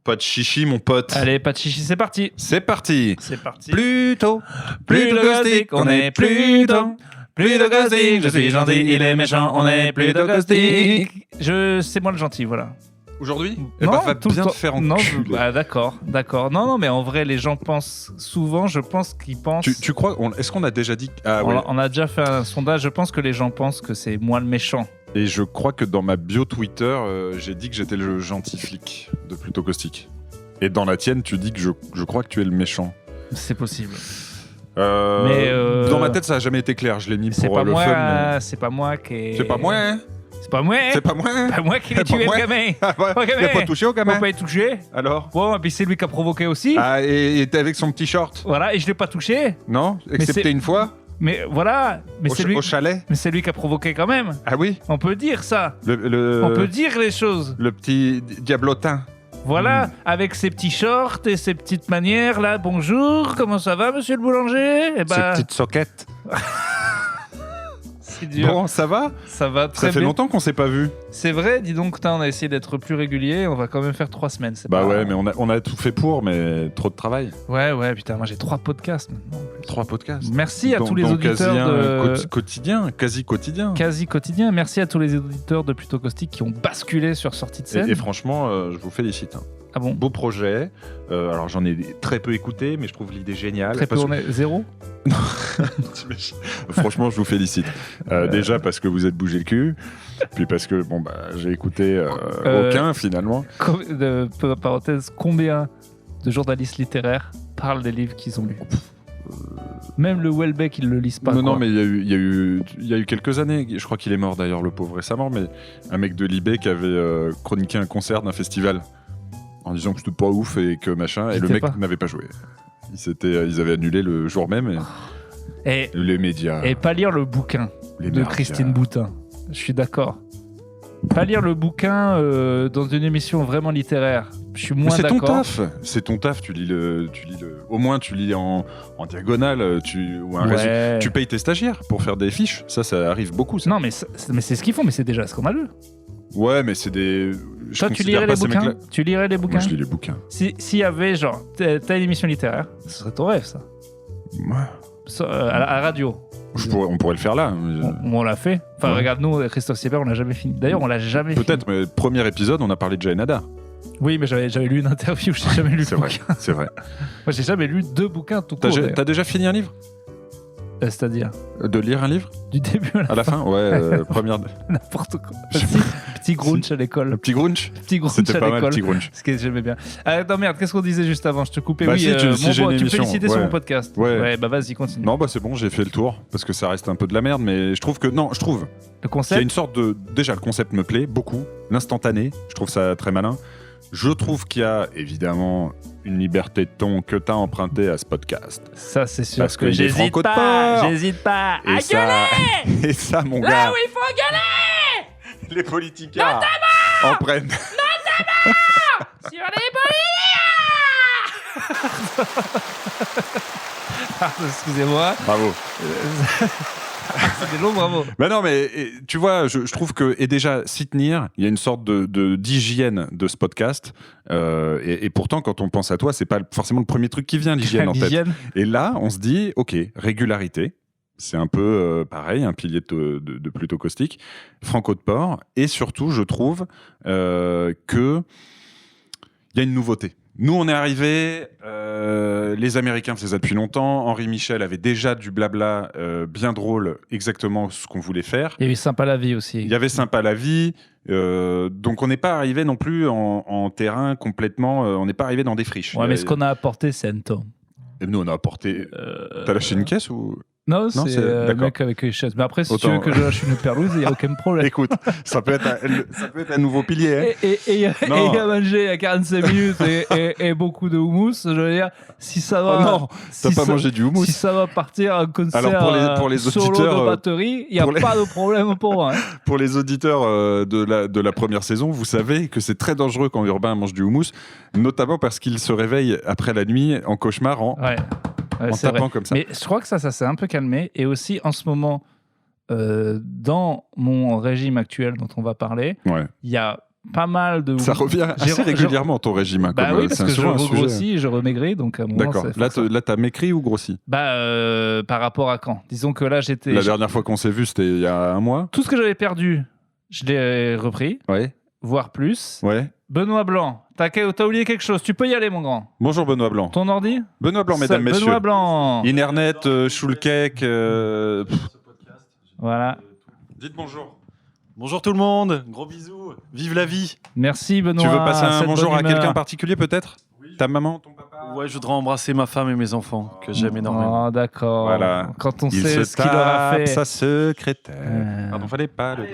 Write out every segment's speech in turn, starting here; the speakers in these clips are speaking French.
Pas de chichi, mon pote. Allez, pas de chichi, c'est parti. C'est parti. C'est parti. Plus de caustique, on est plus tôt. Plus de caustique, je suis gentil, il est méchant, on est plus de caustique. C'est moi le gentil, voilà. Aujourd'hui va tout le bien temps. te faire Non, enculer. d'accord. Non, mais en vrai, les gens pensent souvent, je pense qu'ils pensent... Tu crois, est-ce qu'on a déjà dit... Ah, ouais. On a déjà fait un sondage, je pense que les gens pensent que c'est moi le méchant. Et je crois que dans ma bio Twitter, j'ai dit que j'étais le gentil flic de Plutôt Caustique. Et dans la tienne, tu dis que je crois que tu es le méchant. C'est possible. Dans ma tête, ça n'a jamais été clair. Je l'ai mis pour le fun. Mais... C'est pas moi qui... C'est pas moi, hein. C'est pas moi. C'est pas moi. Pas moi qui l'ai tué, le gamin. Ah ouais, Pas gamin. il a pas touché au gamin. Faut pas y toucher. Alors. Bon, et puis c'est lui qui a provoqué aussi. Ah, et t'es avec son petit short. Voilà, et je l'ai pas touché. Non, excepté une fois. Mais voilà, Au chalet. Mais c'est lui qui a provoqué quand même. Ah oui. On peut dire ça. On peut dire les choses. Le petit diablotin. Voilà, avec ses petits shorts et ses petites manières là. Bonjour, comment ça va, monsieur le boulanger? Ses petites soquettes. C'est dur. Bon, ça va? Ça va très bien. Ça fait longtemps qu'on s'est pas vu. C'est vrai, dis donc, on a essayé d'être plus régulier. On va quand même faire 3 semaines. Bah ouais, mais on a tout fait pour, mais trop de travail. Ouais, putain, moi j'ai 3 podcasts maintenant. 3 podcasts. Merci à tous les auditeurs quasi quotidien. Quasi quotidien. Merci à tous les auditeurs de Plutôt Caustique qui ont basculé sur Sortie de scène. Et franchement, je vous félicite. Hein. Ah bon? Beau projet. Alors j'en ai très peu écouté, mais je trouve l'idée géniale. Très peu, on est 0. Franchement, je vous félicite. Déjà parce que vous êtes bougé le cul, puis parce que j'ai écouté aucun finalement. Parenthèse, combien de journalistes littéraires parlent des livres qu'ils ont lus? Même le Welbeck, ils le lisent pas. Non, mais il y a eu quelques années. Je crois qu'il est mort d'ailleurs, le pauvre, récemment. Mais un mec de Libé qui avait chroniqué un concert d'un festival en disant que c'était pas ouf et que machin. Et le mec n'avait pas joué. Ils avaient annulé le jour même. Et les médias. Et pas lire le bouquin de Christine Boutin. Je suis d'accord. Pas lire le bouquin dans une émission vraiment littéraire. Je suis moins d'accord. C'est ton taf. Tu lis le. Au moins, tu lis en diagonale. Ou un résumé. Tu payes tes stagiaires pour faire des fiches. Ça arrive beaucoup. Ça. Non, mais c'est ce qu'ils font. Mais c'est déjà scandaleux. Ouais, mais c'est des. Toi, tu lirais les bouquins? Tu lirais les bouquins? Moi, je lis les bouquins. S'il y avait, genre, t'as une émission littéraire, ce serait ton rêve, ça. Ouais. À la radio. On pourrait le faire là. On l'a fait. Enfin, regarde, nous, Christophe Siebert, on l'a jamais fini. D'ailleurs, on l'a jamais fini. Peut-être, mais premier épisode, on a parlé de Jane Ada. Oui, mais j'avais lu une interview, j'ai jamais lu le bouquin. C'est vrai. Moi, j'ai jamais lu 2 bouquins tout court. T'as déjà fini un livre? C'est-à-dire de lire un livre? Du début à la fin. Ouais, première. N'importe quoi. Petit grunch à l'école. Petit grunch? Petit grunch à l'école. C'était pas mal, petit grunch. Ce que j'aimais bien. Non, merde, qu'est-ce qu'on disait juste avant? Je te coupais. Bah, oui, tu félicitais sur mon podcast. Ouais, bah vas-y, continue. Non, bah c'est bon, j'ai fait le tour. Parce que ça reste un peu de la merde, mais je trouve que. Non, je trouve. Le concept? Il y a une sorte de. Déjà, le concept me plaît beaucoup. L'instantané, je trouve ça très malin. Je trouve qu'il y a évidemment une liberté de ton que t'as emprunté à ce podcast. Ça, c'est sûr. Parce que j'hésite pas. J'hésite pas à gueuler. Et ça, mon gars. Là où il faut gueuler. Les politicards en prennent. Notamment sur les politicards. Excusez-moi. Bravo. C'était long, bravo. Bah non, mais tu vois, je trouve que, et déjà, s'y tenir, il y a une sorte d'hygiène de ce podcast. Et pourtant, quand on pense à toi, c'est pas forcément le premier truc qui vient, l'hygiène en tête. Et là, on se dit, ok, régularité. C'est un peu pareil, un pilier de Plutôt Caustique. Franco de Port. Et surtout, je trouve que il y a une nouveauté. Nous, on est arrivés, les Américains faisaient ça depuis longtemps. Henri Michel avait déjà du blabla bien drôle, exactement ce qu'on voulait faire. Il y avait Sympa la vie aussi. Il y avait Sympa la vie. Donc, on n'est pas arrivé non plus en terrain complètement. On n'est pas arrivé dans des friches. Ouais, mais ce qu'on a apporté, c'est un temps. Et nous, on a apporté. T'as lâché une caisse ou. Non, c'est le mec avec les chaises. Mais après, si tu veux que je lâche une perlouse, il n'y a aucun problème. Écoute, ça peut être un nouveau pilier. Hein. Et il y a mangé à 45 minutes et beaucoup de houmous. Je veux dire, si ça va. Oh non, t'as pas mangé du houmous. Si ça va partir en concert. Alors pour les solo auditeurs, de batterie, il n'y a pas de problème pour moi. Hein. Pour les auditeurs de la première saison, vous savez que c'est très dangereux quand Urbain mange du houmous, notamment parce qu'il se réveille après la nuit en cauchemar en tapant comme ça. Mais je crois que ça s'est un peu calmé. Et aussi, en ce moment, dans mon régime actuel dont on va parler, il y a pas mal de... Ça revient assez régulièrement ton régime. Hein, oui, parce que je regrossis et je remaigris. Donc à un moment, d'accord. Là, t'as maigri ou grossi? Par rapport à quand? Disons que là, j'étais... La dernière fois qu'on s'est vu, c'était il y a un mois. Tout ce que j'avais perdu, je l'ai repris. Ouais. Voire plus. Ouais. Benoît Blanc, t'as oublié quelque chose. Tu peux y aller, mon grand. Bonjour, Benoît Blanc. Ton ordi? Benoît Blanc, mesdames, messieurs. Benoît Blanc. Internet, Schulcake. Voilà. Dites bonjour. Bonjour tout le monde, gros bisous, vive la vie. Merci Benoît. Tu veux passer un bonjour à quelqu'un particulier peut-être? Oui. Ta maman, ton papa? Ouais, je voudrais embrasser ma femme et mes enfants, que j'aime énormément. Oh d'accord. Voilà. Quand on sait ce qu'il aura fait. Sa secrétaire. Pardon, fallait pas le...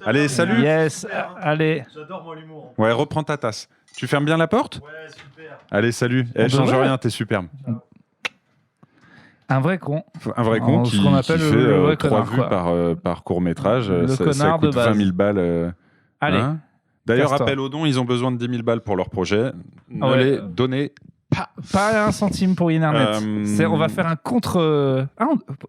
Allez, salut. Yes, allez. J'adore moi l'humour. Ouais, reprends ta tasse. Tu fermes bien la porte? Ouais, super. Allez, salut. Change rien, t'es superbe. Un vrai con. Un vrai con qui appelle fait le vrai 3 connard, vues quoi. par court-métrage. Ça connard coûte de base. 20 000 balles. Allez. Hein. D'ailleurs, casse-toi. appel aux dons, ils ont besoin de 10 000 balles pour leur projet. Ne les donnez pas. Pas un centime pour Internet. On va faire un contre...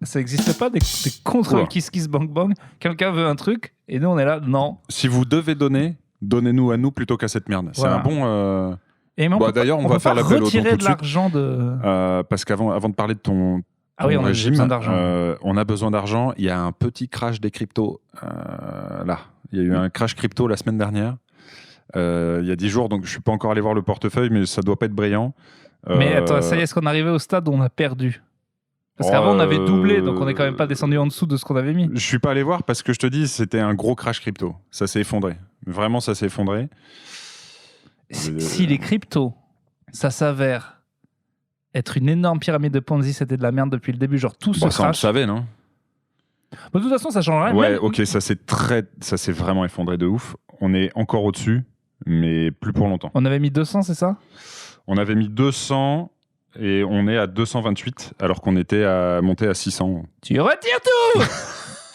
ça n'existe pas, des contre Kiss Kiss Bang Bang. Quelqu'un veut un truc et nous on est là, non. Si vous devez donner, donnez-nous à nous plutôt qu'à cette merde. Voilà. C'est un bon... Et d'ailleurs, on va faire l'appel aux dons tout de suite. Retirer de l'argent de... parce qu'avant de parler de ton on régime, a besoin d'argent. on a besoin d'argent. Il y a un petit crash des cryptos. Là, il y a eu un crash crypto la semaine dernière. Il y a 10 jours, donc je ne suis pas encore allé voir le portefeuille, mais ça ne doit pas être brillant. Mais attends, ça y est, est-ce qu'on est arrivé au stade où on a perdu? Parce qu'avant, on avait doublé, donc on n'est quand même pas descendu en dessous de ce qu'on avait mis. Je ne suis pas allé voir parce que je te dis, c'était un gros crash crypto. Ça s'est effondré. Vraiment, ça s'est effondré. Si les cryptos, ça s'avère être une énorme pyramide de Ponzi, c'était de la merde depuis le début, genre tout ce Ça, on le crash. savait, non? De toute façon, ça change rien. Ouais, ok, ça s'est vraiment effondré de ouf. On est encore au-dessus, mais plus pour longtemps. On avait mis 200, c'est ça? On avait mis 200 et on est à 228, alors qu'on était monté à 600. Tu retires tout.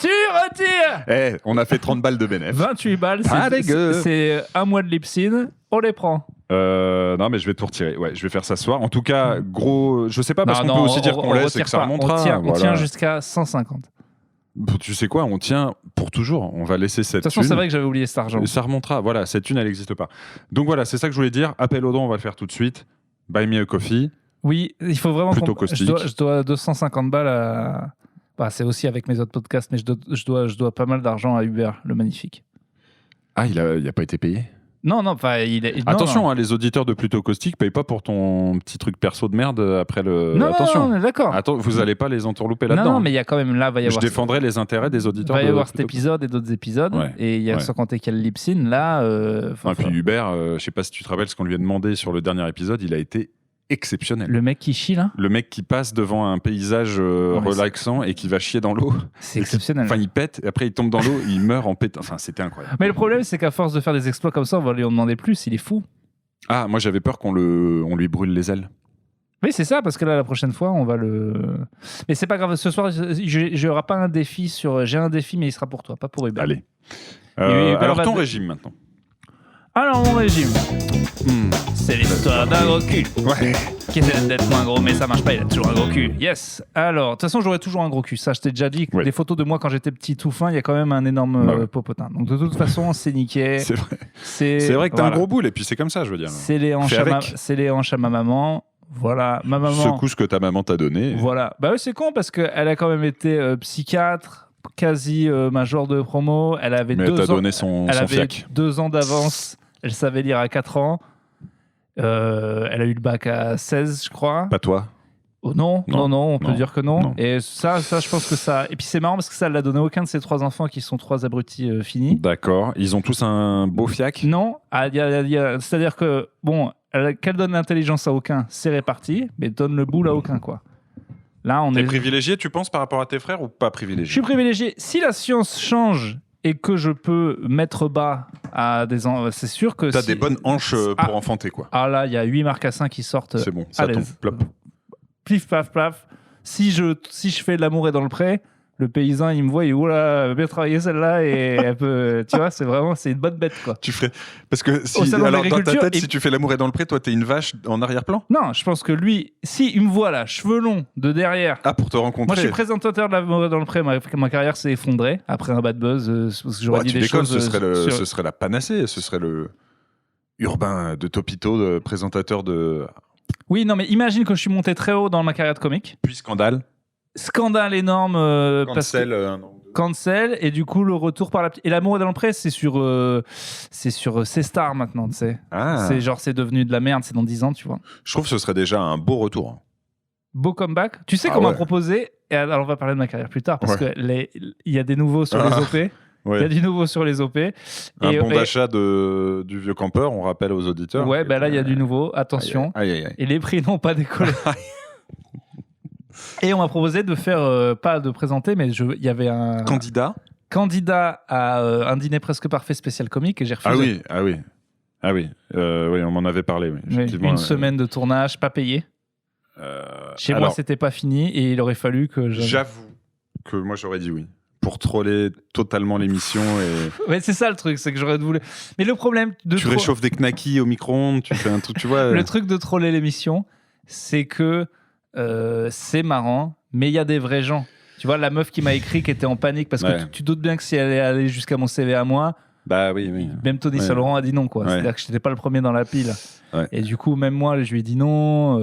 Tu retires. On a fait 30 balles de bénéf. 28 balles, c'est un mois de Lipsin, on les prend. Non, mais je vais tout retirer. Ouais, je vais faire ça ce soir. En tout cas, gros, je sais pas, parce qu'on peut aussi dire qu'on laisse et que ça remontera. On tient jusqu'à 150. Tu sais quoi, on tient pour toujours. On va laisser cette thune. De toute façon, c'est vrai que j'avais oublié cet argent. Ça remontera. Voilà, cette thune, elle n'existe pas. Donc voilà, c'est ça que je voulais dire. Appel aux dons, on va le faire tout de suite. Buy me a coffee. Oui, il faut vraiment... Plutôt caustique. Je dois 250 balles à... c'est aussi avec mes autres podcasts, mais je dois pas mal d'argent à Hubert, le magnifique. Ah, il a pas été payé? Non, attention, non. Hein, les auditeurs de Plutôt Caustique payent pas pour ton petit truc perso de merde après le. Non, attention. non, d'accord. Attends, vous allez pas les entourlouper là-dedans. Non, mais il y a quand même là, va y avoir. Je défendrai les intérêts des auditeurs. Va y avoir cet épisode et d'autres épisodes. Ouais, et il y a sans compter qu'il y a le Lipsin là. Et puis Hubert, je sais pas si tu te rappelles ce qu'on lui a demandé sur le dernier épisode, il a été exceptionnel. Le mec qui chie là. Le mec qui passe devant un paysage relaxant et qui va chier dans l'eau. C'est exceptionnel. Enfin, il pète, et après il tombe dans l'eau, il meurt en pétant. Enfin, c'était incroyable. Mais le problème, c'est qu'à force de faire des exploits comme ça, on va lui en demander plus. Il est fou. Ah, moi j'avais peur qu'on lui brûle les ailes. Oui, c'est ça, parce que là, la prochaine fois, on va le... Mais c'est pas grave, ce soir, j'aurai pas un défi sur... J'ai un défi, mais il sera pour toi, pas pour Hubert. Allez. Alors, ton régime, maintenant. Alors, mon régime, c'est l'histoire d'un gros cul. Ouais. Qui essaie d'être moins gros, mais ça marche pas, il a toujours un gros cul. Yes. Alors, de toute façon, j'aurais toujours un gros cul. Ça, je t'ai déjà dit. Ouais. Des photos de moi quand j'étais petit tout fin, il y a quand même un énorme popotin. Donc, de toute façon, c'est niqué. C'est vrai. C'est vrai que t'as un gros boule, et puis c'est comme ça, je veux dire. C'est les hanches à ma maman. Voilà, ma maman. Secoue ce que ta maman t'a donné. Voilà. Bah oui, c'est con parce qu'elle a quand même été psychiatre, quasi major de promo. Elle avait mais 2 ans. Donné son fiac. 2 ans d'avance. Elle savait lire à 4 ans. Elle a eu le bac à 16, je crois. Pas toi? Oh non, on peut dire que non. Et ça, je pense que ça... Et puis c'est marrant parce que ça, elle l'a donné à aucun de ses 3 enfants qui sont 3 abrutis finis. D'accord. Ils ont tous un beau fiac? Non. C'est-à-dire que, bon, qu'elle donne l'intelligence à aucun, c'est réparti, mais donne le boule à aucun, quoi. Là, on est privilégié, tu penses, par rapport à tes frères ou pas privilégié? Je suis privilégié. Si la science change et que je peux mettre bas à des... C'est sûr que... T'as des bonnes hanches pour enfanter, quoi. Ah là, il y a 8 marcassins qui sortent. C'est bon, ça tombe. Plop. Plif, paf, plaf. Si je fais l'amour et dans le pré, Le paysan, il me voit, il dit oula, elle va bien travailler celle-là et elle peut. Tu vois, c'est une bonne bête, quoi. Tu ferais. Parce que alors dans ta tête, si tu fais l'amour est dans le pré, toi, t'es une vache en arrière-plan ? Non, je pense que lui, il me voit là, cheveux longs de derrière. Ah, pour te rencontrer. Moi, je suis présentateur de l'amour est dans le pré. Ma carrière s'est effondrée après un bad buzz. Parce que j'aurais dit des choses. Ce serait la panacée. Ce serait le Urbain de Topito, de présentateur de. Oui, non, mais imagine que je suis monté très haut dans ma carrière de comique. Puis scandale. Scandale énorme. Cancel, et du coup, le retour par la. Et l'amour est dans le pré, c'est sur C-Star maintenant, tu sais. Ah. C'est devenu de la merde, c'est dans 10 ans, tu vois. Je trouve que ce serait déjà un beau retour. Beau comeback. Tu sais qu'on m'a proposé, et alors on va parler de ma carrière plus tard, parce qu'il y a des nouveaux sur les OP. Il y a du nouveau sur les OP. Un bon d'achat du vieux campeur, on rappelle aux auditeurs. Ouais, là, il y a du nouveau. Attention. Aïe. Et les prix n'ont pas décollé. Et on m'a proposé de faire, pas de présenter, mais il y avait un candidat à un dîner presque parfait spécial comique, et j'ai refusé. Ah oui, on m'en avait parlé. Oui. Une semaine de tournage, pas payé. Chez moi, c'était pas fini, et il aurait fallu que J'avoue que moi, j'aurais dit oui. Pour troller totalement l'émission. Ouais, c'est ça le truc, c'est que j'aurais voulu. Mais le problème tu réchauffes des knackis au micro-ondes, tu fais un truc, tu vois. Le truc de troller l'émission, c'est que c'est marrant, mais il y a des vrais gens. Tu vois, la meuf qui m'a écrit, qui était en panique, parce que tu doutes bien que si elle allait aller jusqu'à mon CV à moi, bah oui. Même Tony Saint-Laurent a dit non, quoi. C'est-à-dire que je n'étais pas le premier dans la pile. Ouais. Et du coup, même moi, je lui ai dit non.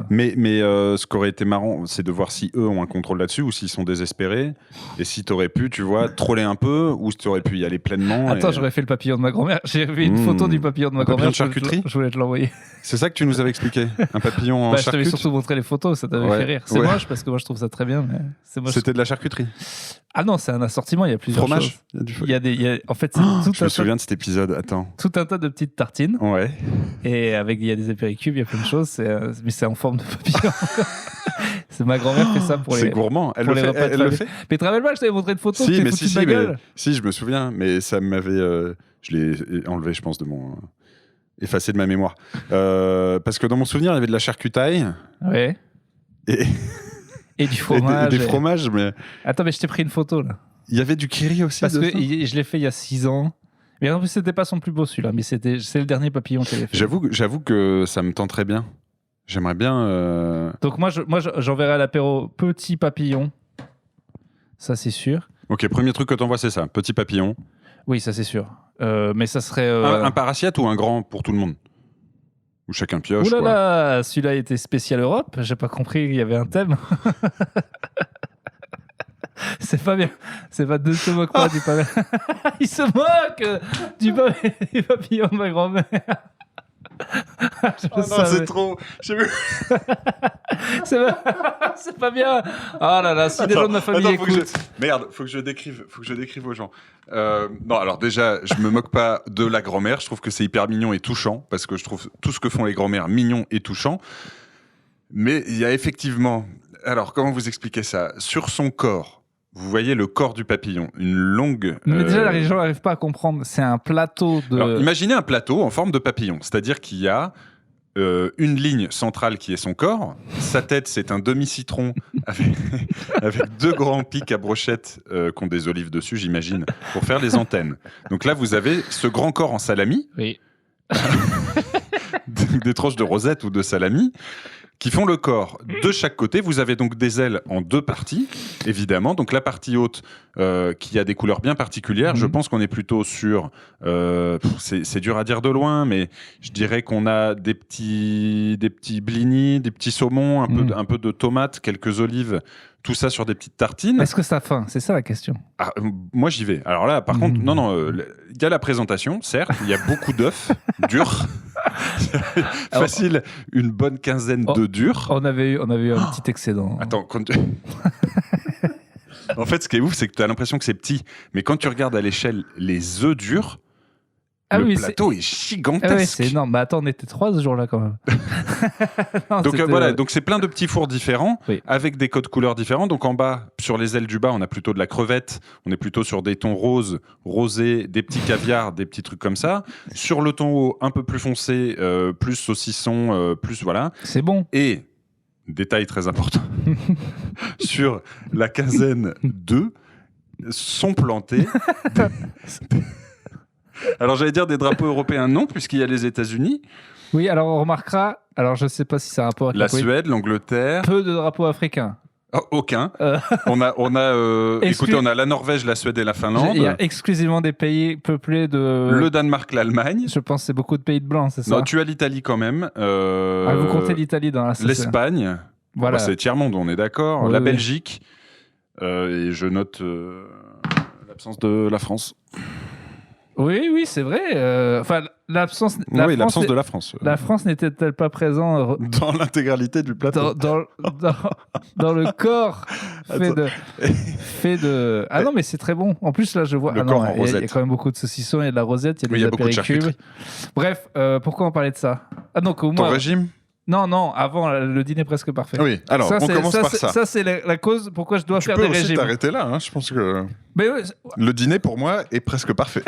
Mais ce qui aurait été marrant, c'est de voir si eux ont un contrôle là-dessus ou s'ils sont désespérés. Et si t'aurais pu, tu vois, troller un peu ou si t'aurais pu y aller pleinement. Attends, j'aurais fait le papillon de ma grand-mère. J'ai vu une photo du papillon de ma grand-mère. Papillon de charcuterie. Je voulais te l'envoyer. C'est ça que tu nous avais expliqué. Un papillon en charcuterie. Je t'avais surtout montré les photos, ça t'avait fait rire. C'est moche parce que moi je trouve ça très bien. Mais c'est moche. C'était de la charcuterie. Ah non, c'est un assortiment, il y a plusieurs fromage. choses. En fait, c'est je me souviens de cet épisode, attends. Tout un tas de petites tartines. Ouais. Et il y a des apéricubes, il y a plein de choses, mais c'est en forme de papillon. C'est ma grand-mère fait ça pour les. C'est gourmand, elle le fait. Mais te rappelles pas, je t'avais montré une photo, si, je me souviens, mais ça m'avait. Je l'ai enlevé, je pense, effacé de ma mémoire. Parce que dans mon souvenir, il y avait de la charcutaille. Ouais. Et du fromage. Des fromages, mais. Attends, mais je t'ai pris une photo là. Il y avait du kiri aussi. Parce que je l'ai fait il y a 6 ans. Mais en plus, c'était pas son plus beau celui-là, mais c'est le dernier papillon qu'elle a fait. J'avoue que ça me tenterait bien. J'aimerais bien. Donc moi, j'enverrai à l'apéro petit papillon. Ça, c'est sûr. Ok, premier truc que t'envoies, c'est ça, petit papillon. Oui, ça c'est sûr. Mais ça serait. Un parassiette ou un grand pour tout le monde ? Où chacun pioche. Ouh là là, celui-là était spécial Europe. J'ai pas compris qu'il y avait un thème. C'est pas bien. C'est pas de se moque pas du papillon. Il se moque du papillon de ma grand-mère. Non, c'est trop. J'ai vu. C'est pas bien. Oh là là, si des gens de ma famille écoutent. Merde, faut que je décrive aux gens. Non, alors déjà, je me moque pas de la grand-mère. Je trouve que c'est hyper mignon et touchant parce que je trouve tout ce que font les grand-mères mignon et touchant. Mais il y a effectivement. Alors, comment vous expliquer ça ? Sur son corps. Vous voyez le corps du papillon, une longue... Mais déjà, les gens n'arrivent pas à comprendre. C'est un plateau de... Alors, imaginez un plateau en forme de papillon. C'est-à-dire qu'il y a une ligne centrale qui est son corps. Sa tête, c'est un demi-citron avec 2 grands pics à brochettes qui ont des olives dessus, j'imagine, pour faire les antennes. Donc là, vous avez ce grand corps en salami. Oui. Des tranches de rosette ou de salami. Qui font le corps de chaque côté. Vous avez donc des ailes en 2 parties, évidemment. Donc la partie haute, qui a des couleurs bien particulières. Je pense qu'on est plutôt sur... c'est dur à dire de loin, mais je dirais qu'on a des petits blinis, des petits saumons, un peu de tomates, quelques olives, tout ça sur des petites tartines. Est-ce que ça a faim ? C'est ça la question. Ah, moi, j'y vais. Alors là, par contre, non, il y a la présentation, certes. Il y a beaucoup d'œufs durs. Facile, une bonne quinzaine d'œufs durs. On avait eu un petit excédent. Attends, en fait, ce qui est ouf, c'est que tu as l'impression que c'est petit. Mais quand tu regardes à l'échelle les œufs durs, le plateau est gigantesque. Ouais, c'est énorme. Bah attends, on était 3 ce jour-là quand même. Non, donc voilà, donc c'est plein de petits fours différents, avec des codes couleurs différents. Donc en bas, sur les ailes du bas, on a plutôt de la crevette, on est plutôt sur des tons roses, rosés, des petits caviars, des petits trucs comme ça. Sur le ton haut, un peu plus foncé, plus saucisson, plus voilà. C'est bon. Et détail très important, sur la quinzaine 2, sont plantés... Alors j'allais dire des drapeaux européens, non, puisqu'il y a les États-Unis. Oui, alors on remarquera, alors je ne sais pas si ça a un rapport avec la Suède, l'Angleterre. Peu de drapeaux africains. Oh, aucun. On a écoutez, on a la Norvège, la Suède et la Finlande. Il y a exclusivement des pays peuplés de... Le Danemark, l'Allemagne. Je pense que c'est beaucoup de pays de blancs, c'est ça? Non, tu as l'Italie quand même. Vous comptez l'Italie dans la l'Espagne. Voilà. Bah, c'est tiers-monde, on est d'accord. Oui, la oui. Belgique. Et je note l'absence de la France. Oui, c'est vrai. Enfin, l'absence de la France. La France n'était-elle pas présente dans l'intégralité du plateau. dans le corps fait de... Ah non, mais c'est très bon. En plus, là, je vois... Le corps en rosette. Il y a quand même beaucoup de saucissons, il y a de la rosette, il y a des apéricubes. Bref, pourquoi on parlait de ça? Ah donc, au moins... Ton régime? Non, avant le dîner presque parfait. Oui, alors on commence par ça. Ça, c'est la cause pourquoi je dois faire des régimes. Tu peux aussi t'arrêter là, hein, je pense que... Mais ouais, le dîner, pour moi, est presque parfait.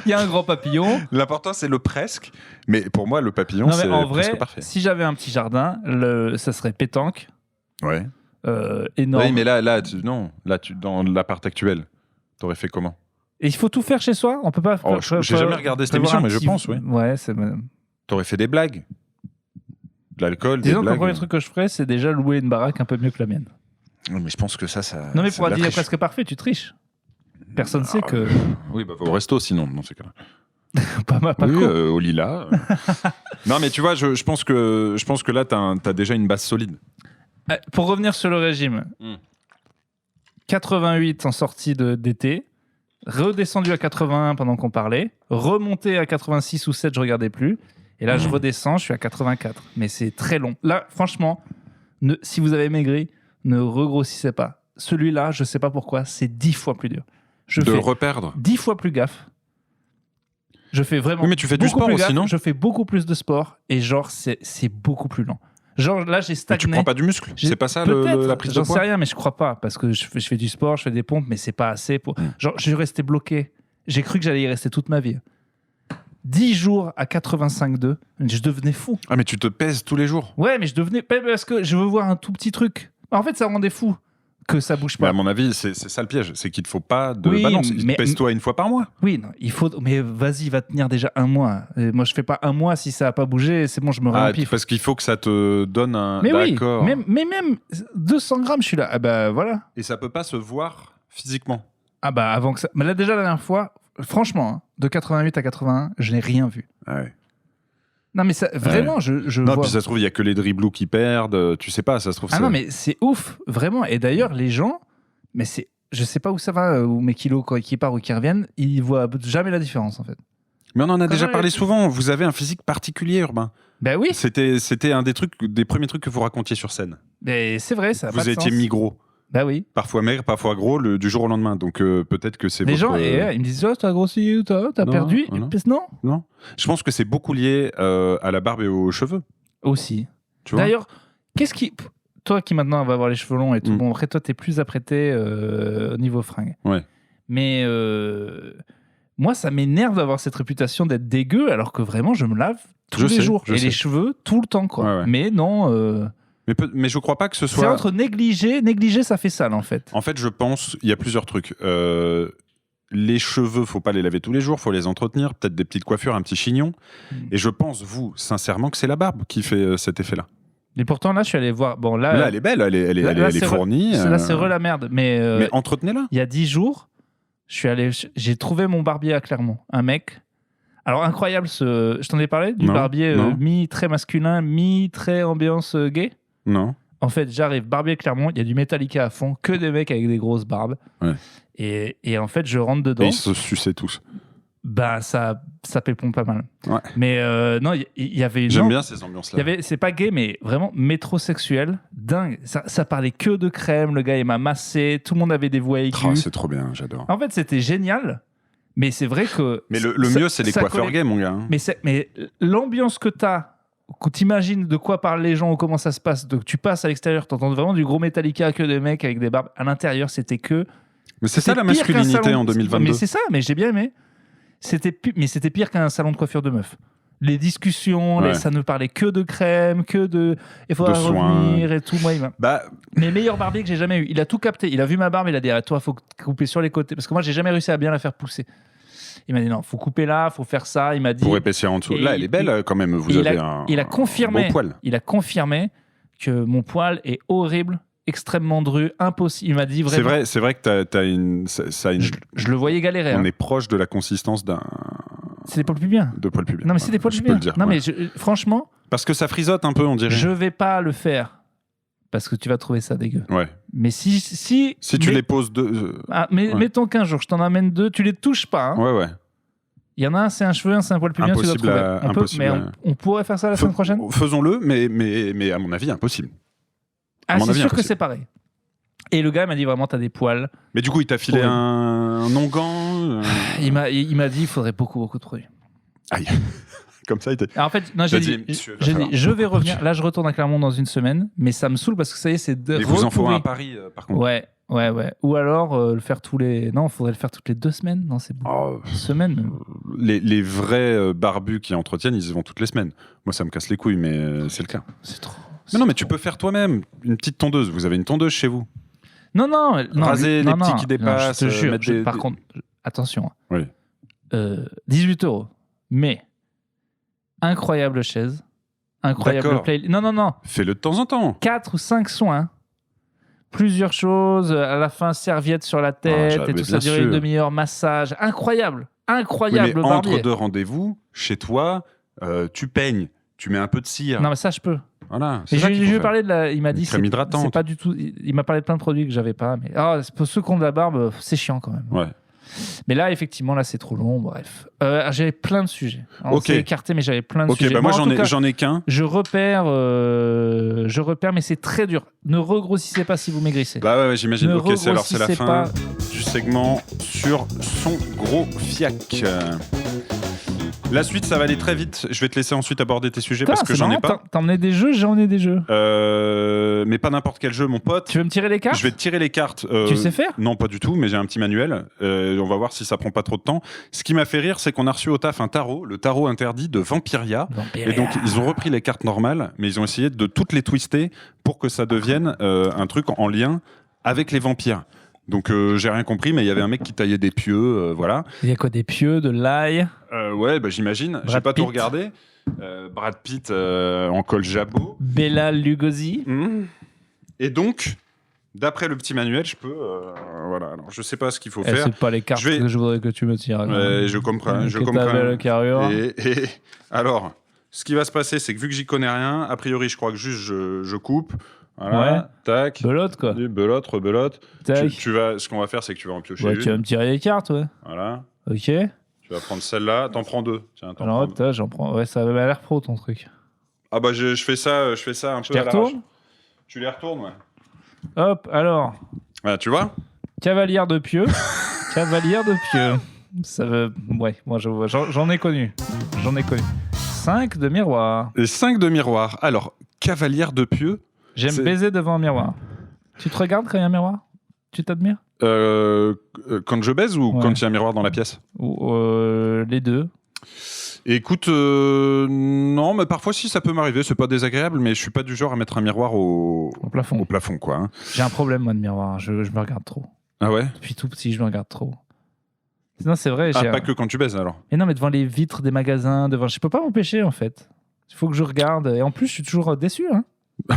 Il y a un grand papillon. L'important, c'est le presque. Mais pour moi, le papillon, non, c'est en presque vrai, parfait. Si j'avais un petit jardin, ça serait pétanque. Ouais. Énorme. Oui, mais là, dans l'appart actuel, t'aurais fait comment? Et il faut tout faire chez soi? On peut pas... J'ai jamais regardé cette émission, mais je pense, oui. Ouais, c'est... T'aurais fait des blagues? De l'alcool, Disons des que blagues. le premier truc que je ferais, c'est déjà louer une baraque un peu mieux que la mienne. Mais je pense que ça... Non, mais pour un dîner presque parfait, tu triches. Personne ne sait que... Oui, bah, au resto, sinon, dans ces cas-là. pas oui, au Lila. Non, mais tu vois, je pense que là, t'as déjà une base solide. Pour revenir sur le régime, 88 en sortie d'été, redescendu à 81 pendant qu'on parlait, remonté à 86 ou 7, je regardais plus, et là je redescends, je suis à 84. Mais c'est très long. Là, franchement, si vous avez maigri, ne regrossissez pas. Celui-là, je sais pas pourquoi, c'est 10 fois plus dur. Je fais reperdre 10 fois plus gaffe. Je fais vraiment. Oui, mais tu fais du sport aussi, non? Je fais beaucoup plus de sport et genre, c'est beaucoup plus lent. Genre là, j'ai stagné. Mais tu prends pas du muscle? C'est pas ça la prise de poids? J'en sais rien, mais je crois pas parce que je fais du sport, je fais des pompes, mais c'est pas assez pour. Genre, je suis resté bloqué. J'ai cru que j'allais y rester toute ma vie. 10 jours à 85,2, je devenais fou. Ah, mais tu te pèses tous les jours? Ouais, mais je devenais. Parce que je veux voir un tout petit truc. En fait, ça rendait fou que ça bouge pas. Mais à mon avis, c'est ça le piège, c'est qu'il ne faut pas de balance. Pèse-toi une fois par mois. Oui, non, il faut. Mais vas-y, va tenir déjà un mois. Et moi, je fais pas un mois si ça a pas bougé. C'est bon, je me remplis. Parce qu'il faut que ça te donne un. Mais d'accord. Oui, mais même 200 grammes, je suis là. Ah bah voilà. Et ça peut pas se voir physiquement. Ah bah avant que ça. Mais là déjà la dernière fois, franchement, hein, de 88 à 81, je n'ai rien vu. Ah ouais. Non mais ça, vraiment, je non, vois... puis ça se trouve, il y a que les dribblous qui perdent. Tu sais pas, ça se trouve. Ah non, mais c'est ouf, vraiment. Et d'ailleurs, les gens, mais c'est, je sais pas où ça va, où mes kilos qui partent ou qui reviennent, ils voient jamais la différence en fait. Mais on en a déjà parlé souvent. Vous avez un physique particulier, Urbain. Ben oui. C'était un des premiers trucs que vous racontiez sur scène. Mais c'est vrai, ça. Vous étiez mi-gros. Bah oui. Parfois maigre, parfois gros, du jour au lendemain. Donc peut-être que c'est. Les gens, ils me disent, oh, t'as grossi ou t'as perdu. Non. Je pense que c'est beaucoup lié à la barbe et aux cheveux. Aussi. Tu vois. D'ailleurs, toi qui maintenant va avoir les cheveux longs et tout, bon, après toi t'es plus apprêté au niveau fringues. Ouais. Mais moi, ça m'énerve d'avoir cette réputation d'être dégueu, alors que vraiment, je me lave tous les jours. Et les cheveux tout le temps, quoi. Ouais. Mais non. Mais je crois pas que ce soit. C'est entre négliger, ça fait sale en fait. En fait, je pense, il y a plusieurs trucs. Les cheveux, faut pas les laver tous les jours, faut les entretenir, peut-être des petites coiffures, un petit chignon. Et je pense, sincèrement, que c'est la barbe qui fait cet effet-là. Et pourtant, là, je suis allé voir. Bon, là, elle est belle, elle est fournie. Là, c'est la merde. Mais entretenez-la. Il y a 10 jours, j'ai trouvé mon barbier à Clermont, un mec. Alors incroyable, je t'en ai parlé du barbier mi très masculin, mi très ambiance gay. Non. En fait, j'arrive, barbier Clermont, il y a du Metallica à fond, que des mecs avec des grosses barbes. Ouais. Et en fait, je rentre dedans. Et ils se suçaient tous. Bah, ça pépon pas mal. Ouais. Mais non, il y avait... J'aime bien ces ambiances-là. C'est pas gay, mais vraiment métrosexuel. Dingue. Ça parlait que de crème, le gars, il m'a massé, tout le monde avait des voix aiguës. Oh, c'est trop bien, j'adore. En fait, c'était génial. Mais c'est vrai que... Mais le mieux, c'est les coiffeurs gays, mon gars. Hein. Mais l'ambiance que t'as, quand t'imagines de quoi parlent les gens ou comment ça se passe, donc tu passes à l'extérieur, t'entends vraiment du gros Metallica, que des mecs avec des barbes. À l'intérieur, c'était que... Mais c'est ça la masculinité en 2022. Mais c'est ça, mais j'ai bien aimé. C'était pire qu'un salon de coiffure de meuf. Les discussions, ça ne parlait que de crème, que de. Il faudra revenir et tout. Moi, mais meilleur barbier que j'ai jamais eu. Il a tout capté. Il a vu ma barbe, il a dit toi, il faut couper sur les côtés. Parce que moi, j'ai jamais réussi à bien la faire pousser. Il m'a dit non, faut couper là, faut faire ça. Il m'a dit. Pour épaissir en dessous. Là, elle est belle quand même. Vous avez un beau poil. Il a confirmé que mon poil est horrible, extrêmement dru, impossible. Il m'a dit vraiment. C'est vrai que t'as une. Je le voyais galérer. On est proche de la consistance d'un. C'est des poils pubiens. De poils pubiens. Non, mais c'est des poils pubiens. Non, mais franchement. Parce que ça frisote un peu, on dirait. Je vais pas le faire. Parce que tu vas trouver ça dégueu. Ouais. Mais si tu les poses deux. Mettons qu'un jour, je t'en amène 2, tu les touches pas. Hein. Ouais. Il y en a un, c'est un cheveu, un, c'est un poil pubien, tu dois trouver. On pourrait faire ça la semaine prochaine. Faisons-le, mais à mon avis, impossible. C'est sûr que c'est pareil. Et le gars m'a dit vraiment, t'as des poils. Mais du coup, il t'a filé un onguent Il m'a dit, il faudrait beaucoup de produits. Aïe. Comme ça, il t'a. Alors, en fait, non, j'ai dit, je vais revenir. Là, je retourne à Clermont dans une semaine, mais ça me saoule parce que ça y est, c'est de. Mais vous en faut un à Paris, par contre. Ouais. Ou alors le faire tous les. Non, il faudrait le faire toutes les 2 semaines. Non, c'est bon. Semaine. Même. Les vrais barbus qui entretiennent, ils y vont toutes les semaines. Moi, ça me casse les couilles, mais c'est le cas. C'est trop. Mais tu peux faire toi-même une petite tondeuse. Vous avez une tondeuse chez vous. Non. Raser les petits qui dépassent. Je te jure. Par contre, attention. Oui. 18 €. Mais incroyable chaise. Incroyable play. Non. Fais-le de temps en temps. 4 ou 5 soins. Plusieurs choses. À la fin, serviette sur la tête et tout ça durait une demi-heure. Massage. Incroyable. Oui, mais entre 2 rendez-vous, chez toi, tu peignes. Tu mets un peu de cire. Non, mais ça, je peux. Voilà. Je lui ai parlé de la. Il m'a dit. Crème hydratante. C'est pas du tout. Il m'a parlé de plein de produits que j'avais pas. Mais pour ceux qui ont de la barbe, c'est chiant quand même. Ouais. Mais là, effectivement, là, c'est trop long. Bref. J'avais plein de sujets. On s'est écarté, mais j'avais plein de sujets. Moi, j'en ai qu'un. Je repère, mais c'est très dur. Ne regrossissez pas si vous maigrissez. Ouais, j'imagine. Alors c'est la fin du segment sur son gros fiac. La suite, ça va aller très vite. Je vais te laisser ensuite aborder tes sujets parce que j'en ai pas. T'as emmené des jeux, j'en ai des jeux. Mais pas n'importe quel jeu, mon pote. Tu veux me tirer les cartes ? Je vais te tirer les cartes. Tu sais faire ? Non, pas du tout, mais j'ai un petit manuel. On va voir si ça prend pas trop de temps. Ce qui m'a fait rire, c'est qu'on a reçu au taf un tarot, le tarot interdit de Vampiria. Et donc, ils ont repris les cartes normales, mais ils ont essayé de toutes les twister pour que ça devienne un truc en lien avec les vampires. Donc j'ai rien compris, mais il y avait un mec qui taillait des pieux, voilà. Il y a quoi, des pieux, de l'ail ? Ouais, j'imagine. J'ai pas tout regardé. Brad Pitt en col jabot. Bella Lugosi. Et donc, d'après le petit manuel, je peux... voilà, alors je sais pas ce qu'il faut faire. C'est pas les cartes que je voudrais que tu me tires. Je comprends. Et alors, ce qui va se passer, c'est que vu que j'y connais rien, a priori, je crois que juste je coupe. Voilà, tac. Belote, quoi. Belote, rebelote. Ce qu'on va faire, c'est que tu vas en piocher une. Tu vas me tirer les cartes, ouais. Voilà. Ok. Tu vas prendre celle-là. T'en prends 2. Tiens, j'en prends. Ouais, ça avait l'air pro, ton truc. Ah je fais ça un peu à l'arrache. Tu les retournes, ouais. Hop, alors. Voilà, tu vois ? Cavalière de pieux. Cavalière de pieux. Ça veut... Ouais, moi j'en ai connu. 5 de miroir. Et 5 de miroir. Alors, cavalière de pieux. J'aime baiser devant un miroir. Tu te regardes quand il y a un miroir ? Tu t'admires ? Quand je baise ou quand il y a un miroir dans la pièce ? Les deux. Écoute, non, mais parfois si ça peut m'arriver, c'est pas désagréable, mais je suis pas du genre à mettre un miroir au plafond, quoi. Hein. J'ai un problème, moi, de miroir. Je me regarde trop. Ah ouais ? Depuis tout petit, je me regarde trop. Non, c'est vrai. Pas que quand tu baises, alors. Mais non, mais devant les vitres des magasins, je peux pas m'empêcher, en fait. Il faut que je regarde. Et en plus, je suis toujours déçu, hein. Il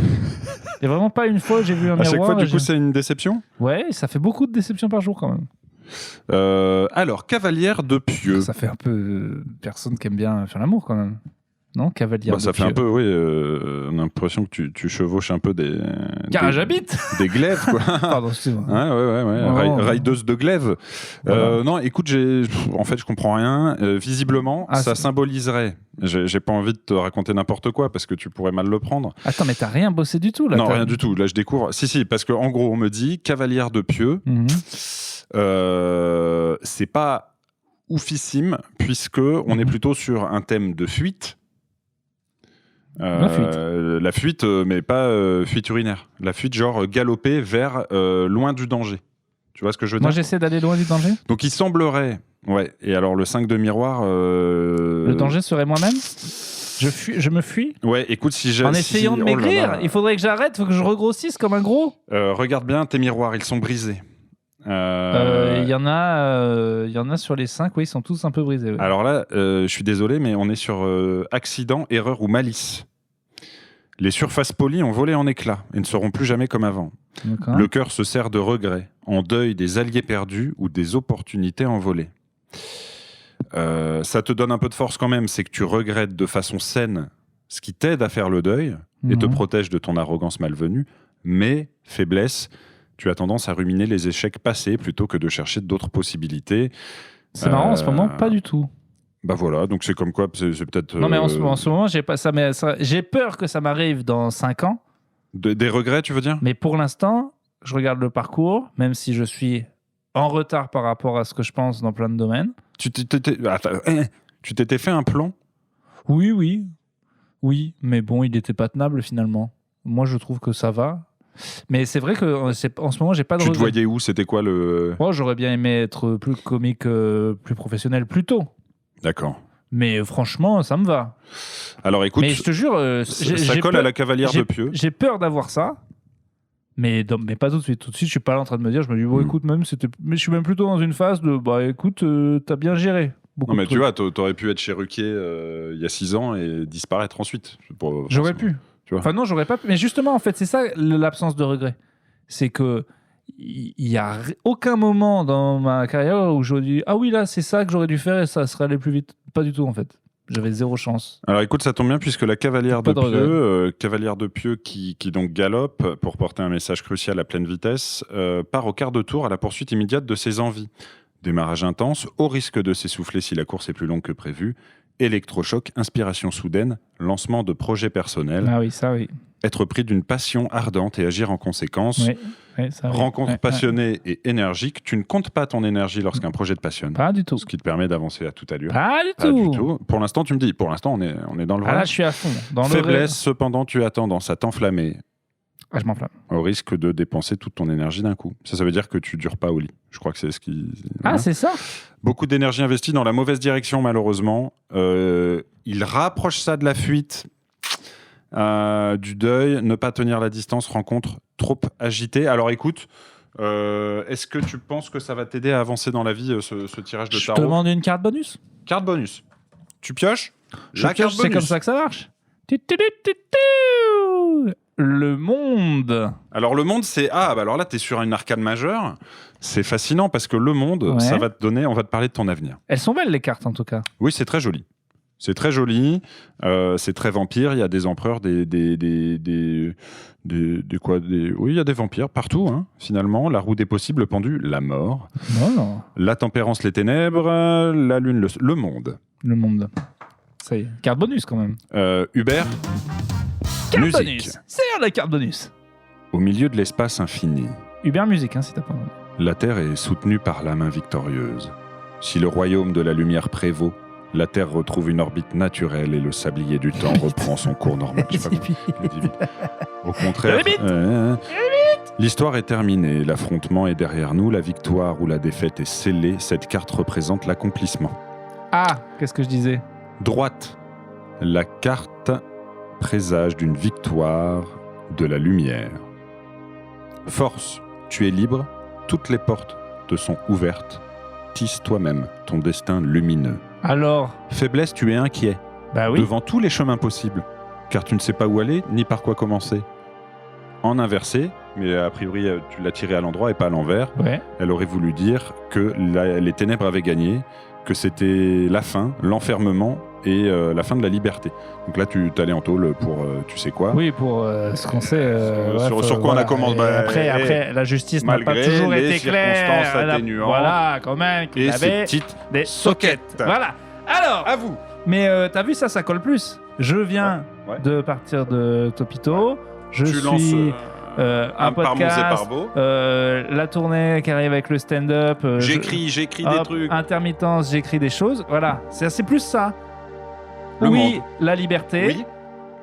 n'y a vraiment pas une fois où j'ai vu un miroir. À chaque fois, du coup, c'est une déception ? Ouais, ça fait beaucoup de déceptions par jour, quand même. Alors, cavalière de pieux. Ça fait un peu personne qui aime bien faire l'amour, quand même. Non, cavalière de pieux. Ça fait un peu, oui. On a l'impression que tu chevauches un peu des... Car j'habite des glaives, quoi. Pardon, excuse-moi. Ouais. Raideuse de glaive. Voilà. Non, écoute, en fait, je comprends rien. Visiblement, ça symboliserait... J'ai pas envie de te raconter n'importe quoi parce que tu pourrais mal le prendre. Attends, mais t'as rien bossé du tout, là ? Non, rien du tout. Là, je découvre... Si, parce qu'en gros, on me dit cavalière de pieux. C'est pas oufissime puisque on est plutôt sur un thème de fuite. La fuite, mais pas fuite urinaire. La fuite, genre galoper vers loin du danger. Tu vois ce que je veux dire? Moi, j'essaie d'aller loin du danger. Donc, il semblerait... Ouais, et alors le 5 de miroir... Le danger serait moi-même? Je me fuis? Ouais, écoute, si j'ai... En essayant de maigrir, il faudrait que j'arrête, il faut que je regrossisse comme un gros. Regarde bien tes miroirs, ils sont brisés. Il y en a sur les 5, oui, ils sont tous un peu brisés. Ouais. Alors là, je suis désolé, mais on est sur accident, erreur ou malice. Les surfaces polies ont volé en éclats et ne seront plus jamais comme avant. D'accord. Le cœur se serre de regret, en deuil des alliés perdus ou des opportunités envolées. Ça te donne un peu de force quand même, c'est que tu regrettes de façon saine ce qui t'aide à faire le deuil et te protège de ton arrogance malvenue, mais faiblesse, tu as tendance à ruminer les échecs passés plutôt que de chercher d'autres possibilités. C'est marrant, en ce moment, pas du tout. Bah voilà, donc c'est comme quoi, c'est peut-être... Non mais en ce moment, j'ai peur que ça m'arrive dans 5 ans. Des regrets, tu veux dire? Mais pour l'instant, je regarde le parcours, même si je suis en retard par rapport à ce que je pense dans plein de domaines. Tu t'étais fait un plan? Oui, mais bon, il n'était pas tenable finalement. Moi, je trouve que ça va. Mais c'est vrai qu'en ce moment, j'ai pas de regrets. Tu te regrets. voyais où? C'était quoi le... Oh, j'aurais bien aimé être plus comique, plus professionnel plus tôt. D'accord. Mais franchement, ça me va. Alors écoute, mais je te jure, ça colle à la cavalière de Pieux. J'ai peur d'avoir ça, mais pas tout de suite. Tout de suite, je suis pas là en train de me dire, je me dis, bon, écoute, mais je suis même plutôt dans une phase de, bah écoute, t'as bien géré. Non, mais tu vois, t'aurais pu être chez Ruquier il y a 6 ans et disparaître ensuite. J'aurais pu. Tu vois. Enfin non, j'aurais pas pu. Mais justement, en fait, c'est ça l'absence de regret. C'est que il y a aucun moment dans ma carrière où je dis ah oui là c'est ça que j'aurais dû faire et ça serait allé plus vite. Pas du tout en fait. J'avais zéro chance. Alors écoute, ça tombe bien puisque la cavalière de Pieux qui donc galope pour porter un message crucial à pleine vitesse, part au quart de tour à la poursuite immédiate de ses envies. Démarrage intense, au risque de s'essouffler si la course est plus longue que prévu. Électrochoc, inspiration soudaine, lancement de projets personnels. Ah oui, ça oui. Être pris d'une passion ardente et agir en conséquence. Oui, ça, oui. Rencontre passionnée et énergique. Tu ne comptes pas ton énergie lorsqu'un projet te passionne. Pas du tout. Ce qui te permet d'avancer à toute allure. Pas du tout. Pour l'instant, tu me dis, on est dans le vrai. Ah là, je suis à fond. Faiblesse, cependant, tu as tendance à t'enflammer. Ah, je m'enflamme. Au risque de dépenser toute ton énergie d'un coup. Ça veut dire que tu dures pas au lit. Je crois que c'est ce qui... Ah, c'est ça. Beaucoup d'énergie investie dans la mauvaise direction, malheureusement. Il rapproche ça de la fuite, du deuil. Ne pas tenir la distance, rencontre trop agitée. Alors écoute, est-ce que tu penses que ça va t'aider à avancer dans la vie, ce tirage de tarot? Je te demande une carte bonus. Carte bonus. Tu pioches? Carte bonus. C'est comme ça que ça marche. Le monde. Alors le monde, c'est... Ah, bah alors là, t'es sur une arcane majeure. C'est fascinant parce que le monde, ça va te donner... On va te parler de ton avenir. Elles sont belles, les cartes, en tout cas. Oui, c'est très joli. C'est très joli. C'est très vampire. Il y a des empereurs, oui, il y a des vampires partout, hein, finalement. La roue des possibles, pendue, la mort. Oh. La tempérance, les ténèbres. La lune, le monde. Le monde. Ça y est. Carte bonus, quand même. Hubert. Carte musique. bonus. C'est la carte bonus. Au milieu de l'espace infini. Hubert Musique, hein, si t'as pas entendu. La Terre est soutenue par la main victorieuse. Si le royaume de la lumière prévaut, la Terre retrouve une orbite naturelle et le sablier du temps reprend son cours normal. Je sais pas comment je le dis vite. Au contraire, l'histoire est terminée, l'affrontement est derrière nous, la victoire ou la défaite est scellée. Cette carte représente l'accomplissement. Ah, qu'est-ce que je disais? Droite, la carte présage d'une victoire de la lumière. Force, tu es libre, toutes les portes te sont ouvertes. Tisse toi-même ton destin lumineux. Alors? Faiblesse, tu es inquiet. Bah oui. Devant tous les chemins possibles, car tu ne sais pas où aller ni par quoi commencer. En inversé, mais a priori tu l'as tiré à l'endroit et pas à l'envers, elle aurait voulu dire que les ténèbres avaient gagné, que c'était la fin, l'enfermement et la fin de la liberté. Donc là, tu t'allais en tôle pour tu sais quoi. Oui, pour ce qu'on sait. Sur quoi on a commencé. Après, la justice n'a pas toujours été claire. Circonstances atténuantes. Voilà, quand même. Et ces petites des soquettes. Voilà. Alors. À vous. Mais t'as vu, ça colle plus. Je viens de partir de Topito. Je suis un podcast, la tournée qui arrive avec le stand-up. J'écris des trucs. Intermittence, j'écris des choses. Voilà, c'est plus ça. Monde. La liberté,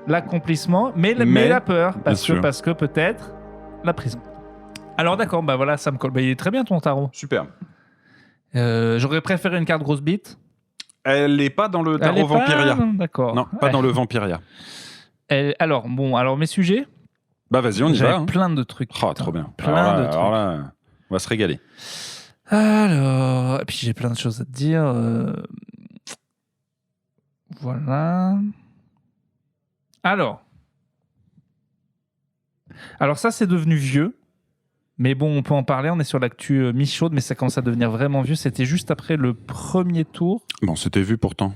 l'accomplissement, mais la peur, parce que peut-être la prison. Alors d'accord, bah voilà, ça me colle. Bah, il est très bien ton tarot. Super. J'aurais préféré une carte grosse bite. Elle n'est pas dans le tarot Vampiria. D'accord. Non, pas dans le Vampiria. Alors mes sujets. Bah vas-y, on y va. Plein de trucs. Oh, trop bien. Plein de trucs. Alors là, on va se régaler. Alors, et puis j'ai plein de choses à te dire. Voilà. Alors ça, c'est devenu vieux. Mais bon, on peut en parler. On est sur l'actu mi-chaude, mais ça commence à devenir vraiment vieux. C'était juste après le premier tour. Bon, c'était vu pourtant.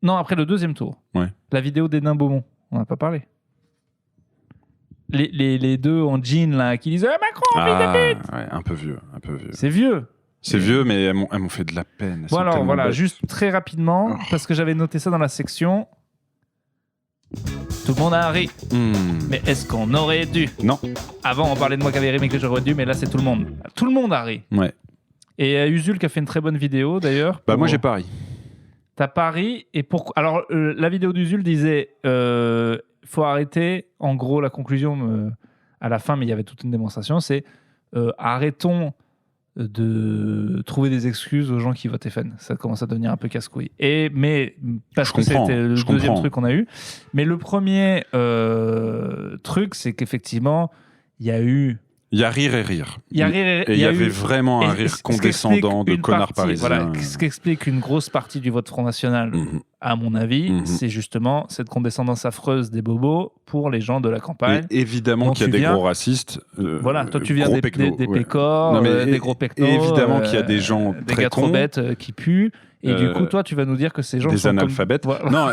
Non, après le deuxième tour. Ouais. La vidéo des nains Beaumont. On n'a pas parlé. Les deux en jean là qui disent Macron, fils de pute. Ouais, un peu vieux. C'est vieux. C'est vieux, mais elles m'ont fait de la peine. Bon, alors voilà, juste très rapidement, parce que j'avais noté ça dans la section. Tout le monde a ri. Mais est-ce qu'on aurait dû? Non. Avant, on parlait de moi qui avait ri, mais que j'aurais dû, mais là, c'est tout le monde. Tout le monde a ri. Ouais. Et Usul qui a fait une très bonne vidéo d'ailleurs. Bah, moi, j'ai pas ri. T'as pas ri. Et pourquoi? Alors, la vidéo d'Usul disait faut arrêter. En gros, la conclusion à la fin, mais il y avait toute une démonstration, c'est arrêtons de trouver des excuses aux gens qui votent FN. Ça commence à devenir un peu casse-couille. Mais parce que c'était le deuxième truc qu'on a eu. Mais le premier truc, c'est qu'effectivement, il y a eu... Il y a rire et rire. Il y a rire et il y avait vraiment un rire condescendant de connard parisien. Voilà, ce qui explique une grosse partie du vote Front National, à mon avis, c'est justement cette condescendance affreuse des bobos pour les gens de la campagne. Et évidemment qu'il y a des gros racistes. Voilà, toi tu viens des pécores, des gros pectos. Évidemment qu'il y a des gens des très gars trop bêtes qui puent. Et du coup, toi, tu vas nous dire que ces gens des sont analphabètes. Voilà. Non,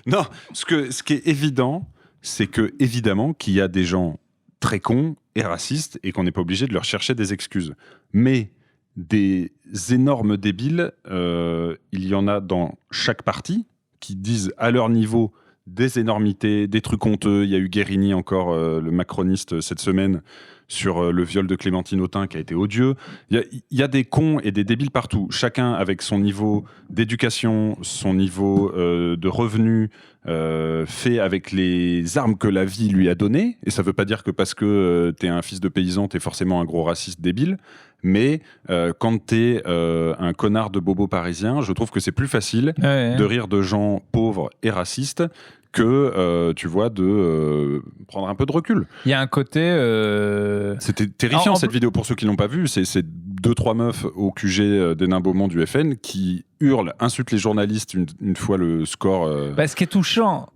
non. Ce qui est évident, c'est que évidemment qu'il y a des gens très cons et racistes et qu'on n'est pas obligé de leur chercher des excuses. Mais des énormes débiles, il y en a dans chaque parti qui disent à leur niveau des énormités, des trucs honteux. Il y a eu Guérini encore, le macroniste, cette semaine, sur le viol de Clémentine Autain qui a été odieux. Il y a des cons et des débiles partout, chacun avec son niveau d'éducation, son niveau de revenus, fait avec les armes que la vie lui a données. Et ça veut pas dire que parce que t'es un fils de paysan, t'es forcément un gros raciste débile. Mais quand t'es un connard de bobo parisien, je trouve que c'est plus facile de rire de gens pauvres et racistes que, tu vois, de prendre un peu de recul. Il y a un côté... C'était terrifiant, cette vidéo, pour ceux qui l'ont pas vue. C'est 2-3 meufs au QG des Nains Beaumont du FN qui hurlent, insultent les journalistes une fois le score... ce qui est touchant...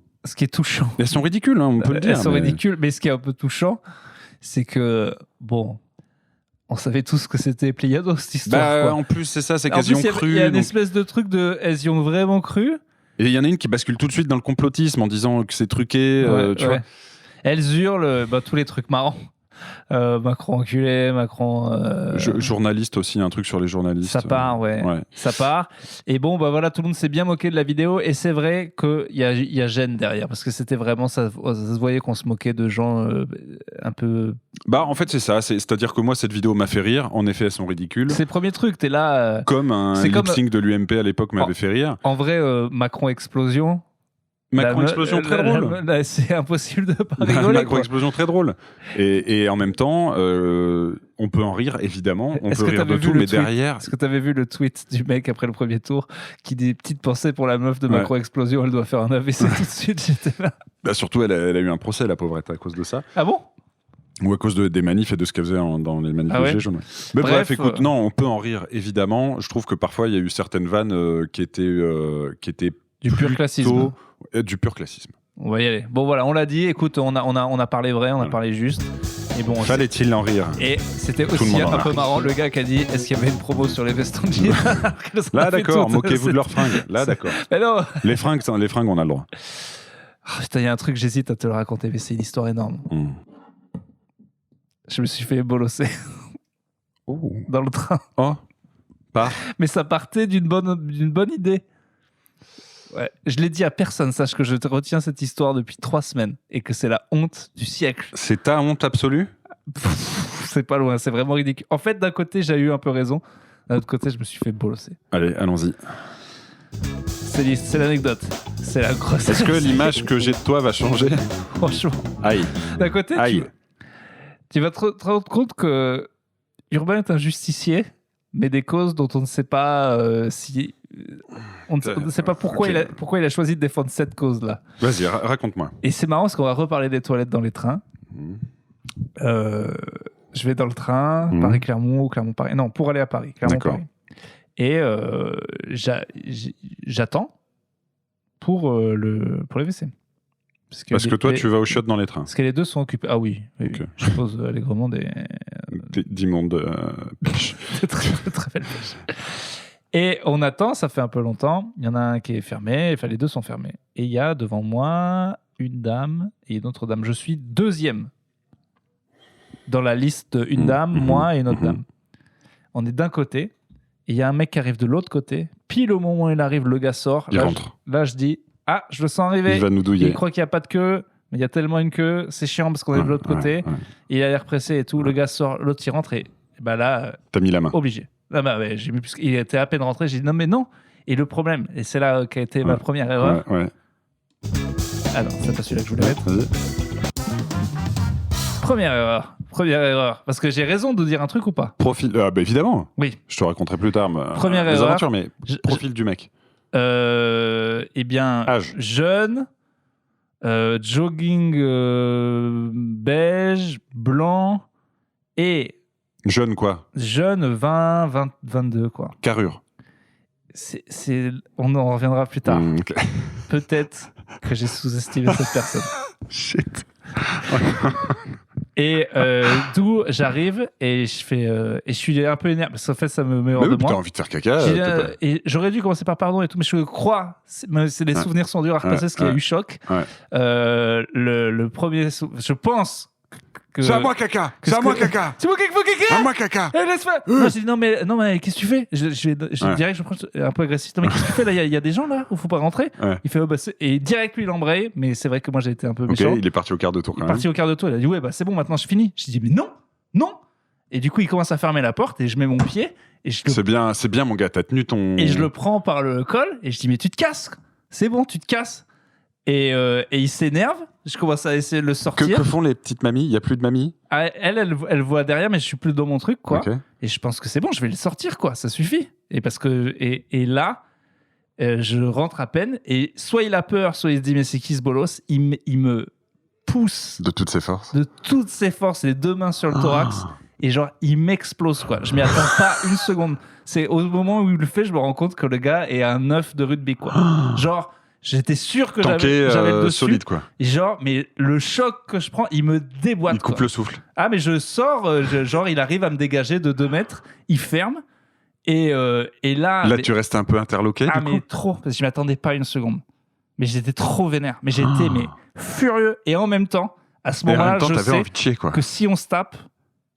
Elles sont ridicules, hein, on peut le dire. Elles sont ridicules, mais ce qui est un peu touchant, c'est que, bon... On savait tous que c'était Pléiados, cette histoire. Quoi. En plus, c'est ça, c'est qu'elles y ont cru. Il y a une espèce de truc de... Elles y ont vraiment cru. Et il y en a une qui bascule tout de suite dans le complotisme en disant que c'est truqué, tu vois. Elles hurlent tous les trucs marrants. Macron enculé, Macron... Journaliste aussi, un truc sur les journalistes. Ça part, ça part. Et bon, voilà, tout le monde s'est bien moqué de la vidéo. Et c'est vrai qu'il y a gêne derrière. Parce que c'était vraiment... Ça se voyait qu'on se moquait de gens un peu... En fait, c'est ça. C'est-à-dire que moi, cette vidéo m'a fait rire. En effet, elles sont ridicules. C'est le premier truc. T'es là... Comme un lip-sync de l'UMP à l'époque m'avait fait rire. En vrai, Macron explosion... Macron explosion très drôle. C'est impossible de pas rigoler. Macron explosion très drôle. Et en même temps, on peut en rire évidemment. On peut rire de tout, mais derrière. Est-ce que tu avais vu le tweet du mec après le premier tour qui dit petite pensée pour la meuf de Macron explosion, elle doit faire un AVC tout de suite. J'étais là. Surtout, elle a eu un procès, la pauvrette, à cause de ça. Ah bon? Ou à cause des manifs et de ce qu'elle faisait dans les manifs Gilets jaunes. Mais bref, écoute, non, on peut en rire évidemment. Je trouve que parfois il y a eu certaines vannes qui étaient du pur classisme. Du pur classisme. On va y aller. Bon voilà, on l'a dit. Écoute, on a parlé vrai, on a parlé juste. Et bon, fallait-il en rire? Et c'était aussi un peu marrant le gars qui a dit est-ce qu'il y avait une promo sur les vestons de jeans? Là d'accord, moquez-vous de leurs fringues. Là d'accord. Mais non. Les fringues, on a le droit. Putain, il y a un truc, j'hésite à te le raconter, mais c'est une histoire énorme. Je me suis fait bolosser dans le train. Mais ça partait d'une bonne idée. Ouais. Je l'ai dit à personne, sache que je te retiens cette histoire depuis 3 semaines et que c'est la honte du siècle. C'est ta honte absolue? C'est pas loin, c'est vraiment ridicule. En fait, d'un côté, j'ai eu un peu raison. D'un autre côté, je me suis fait bolosser. Allez, allons-y. C'est l'anecdote. C'est la grosse. Est-ce que l'image que j'ai de toi va changer? Franchement. Aïe. D'un côté, Tu vas te rendre compte que Urbain est un justicier, mais des causes dont on ne sait pas si... On ne sait pas pourquoi, okay. pourquoi il a choisi de défendre cette cause-là. Vas-y, raconte-moi. Et c'est marrant parce qu'on va reparler des toilettes dans les trains. Je vais dans le train, Paris-Clermont ou Clermont-Paris. Non, pour aller à Paris, Clermont-Paris. Et j'attends pour les WC. Parce que toi, tu vas au chiottes dans les trains. Parce que les deux sont occupés. Ah oui. Okay. Je pose allègrement d'immondes pêches. très, très belle pêche. Et on attend, ça fait un peu longtemps. Il y en a un qui est fermé, enfin les deux sont fermés. Et il y a devant moi une dame et une autre dame. Je suis deuxième dans la liste, une dame, moi et une autre dame. On est d'un côté, et il y a un mec qui arrive de l'autre côté. Pile au moment où il arrive, le gars sort. Il rentre. Là, je dis, ah, je le sens arriver. Il va nous douiller. Il croit qu'il n'y a pas de queue, mais il y a tellement une queue, c'est chiant parce qu'on est de l'autre côté. Et il a l'air pressé et tout. Le gars sort, l'autre il rentre et bah là, t'as mis la main. Obligé. Ah bah ouais, j'ai mis plus... Il était à peine rentré, j'ai dit non mais non. Et le problème, et c'est là qu'a été ma première erreur. Ah non, c'est pas celui-là que je voulais mettre. Première erreur. Parce que j'ai raison de dire un truc ou pas? Profil, bah évidemment. Oui. Je te raconterai plus tard première les erreur, aventures, mais profil du mec. Eh bien, âge. Jeune, jogging beige, blanc et... Jeune quoi? Jeune, 20, 22 quoi. Carrure. On en reviendra plus tard. Okay. Peut-être que j'ai sous-estimé cette personne. Shit. Et d'où j'arrive et je fais et je suis un peu énervé parce qu'en fait ça me met hors de moi. T'as envie de faire caca. Et j'aurais dû commencer par pardon et tout, mais je crois, les souvenirs sont durs à repasser parce qu'il y a eu choc. Le premier, je pense. C'est à moi caca. C'est à moi caca. C'est moi qui faut caca. À moi caca. Laisse-moi. Non, j'ai dit non mais qu'est-ce que tu fais? Je dirais que je prends un peu agressif. Non mais qu'est-ce que tu fais là? Il y a des gens là où faut pas rentrer. Il fait et direct lui il embraye, mais c'est vrai que moi j'ai été un peu méchant. Il est parti au quart de tour quand même. Parti au quart de tour. Il a dit ouais bah c'est bon maintenant je finis. Je dis mais non. Et du coup il commence à fermer la porte et je mets mon pied et c'est bien mon gars, t'as tenu ton. Et je le prends par le col et je dis mais tu te casses. C'est bon tu te casses. Et il s'énerve. Je commence à essayer de le sortir. Que font les petites mamies? Il n'y a plus de mamies? Elle voit derrière, mais je suis plus dans mon truc, quoi. Et je pense que c'est bon, je vais le sortir, quoi. Ça suffit. Et parce que et là, je rentre à peine. Et soit il a peur, soit il se dit mais c'est qui ce bolos? Il me pousse de toutes ses forces. Les deux mains sur le thorax. Et genre, il m'explose, quoi. Je m'y attends pas une seconde. C'est au moment où il le fait, je me rends compte que le gars est un œuf de rugby, quoi. Genre. J'étais sûr que j'avais le dessus. Solide, quoi. Genre, mais le choc que je prends, il me déboîte. Il coupe le souffle. Ah, mais je sors, genre, il arrive à me dégager de 2 mètres, il ferme, et là... Là, tu restes un peu interloqué, du coup. Mais trop, parce que je m'attendais pas une seconde. Mais j'étais trop vénère. Mais j'étais furieux. Et en même temps, à ce moment-là, je sais envie de chier, quoi. Que si on se tape,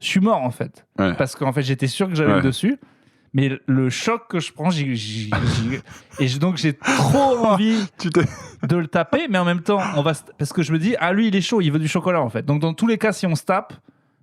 je suis mort, en fait. Parce qu'en fait, j'étais sûr que j'avais le dessus. Mais le choc que je prends, donc j'ai trop envie de le taper, mais en même temps, parce que je me dis, lui, il est chaud, il veut du chocolat, en fait. Donc, dans tous les cas, si on se tape,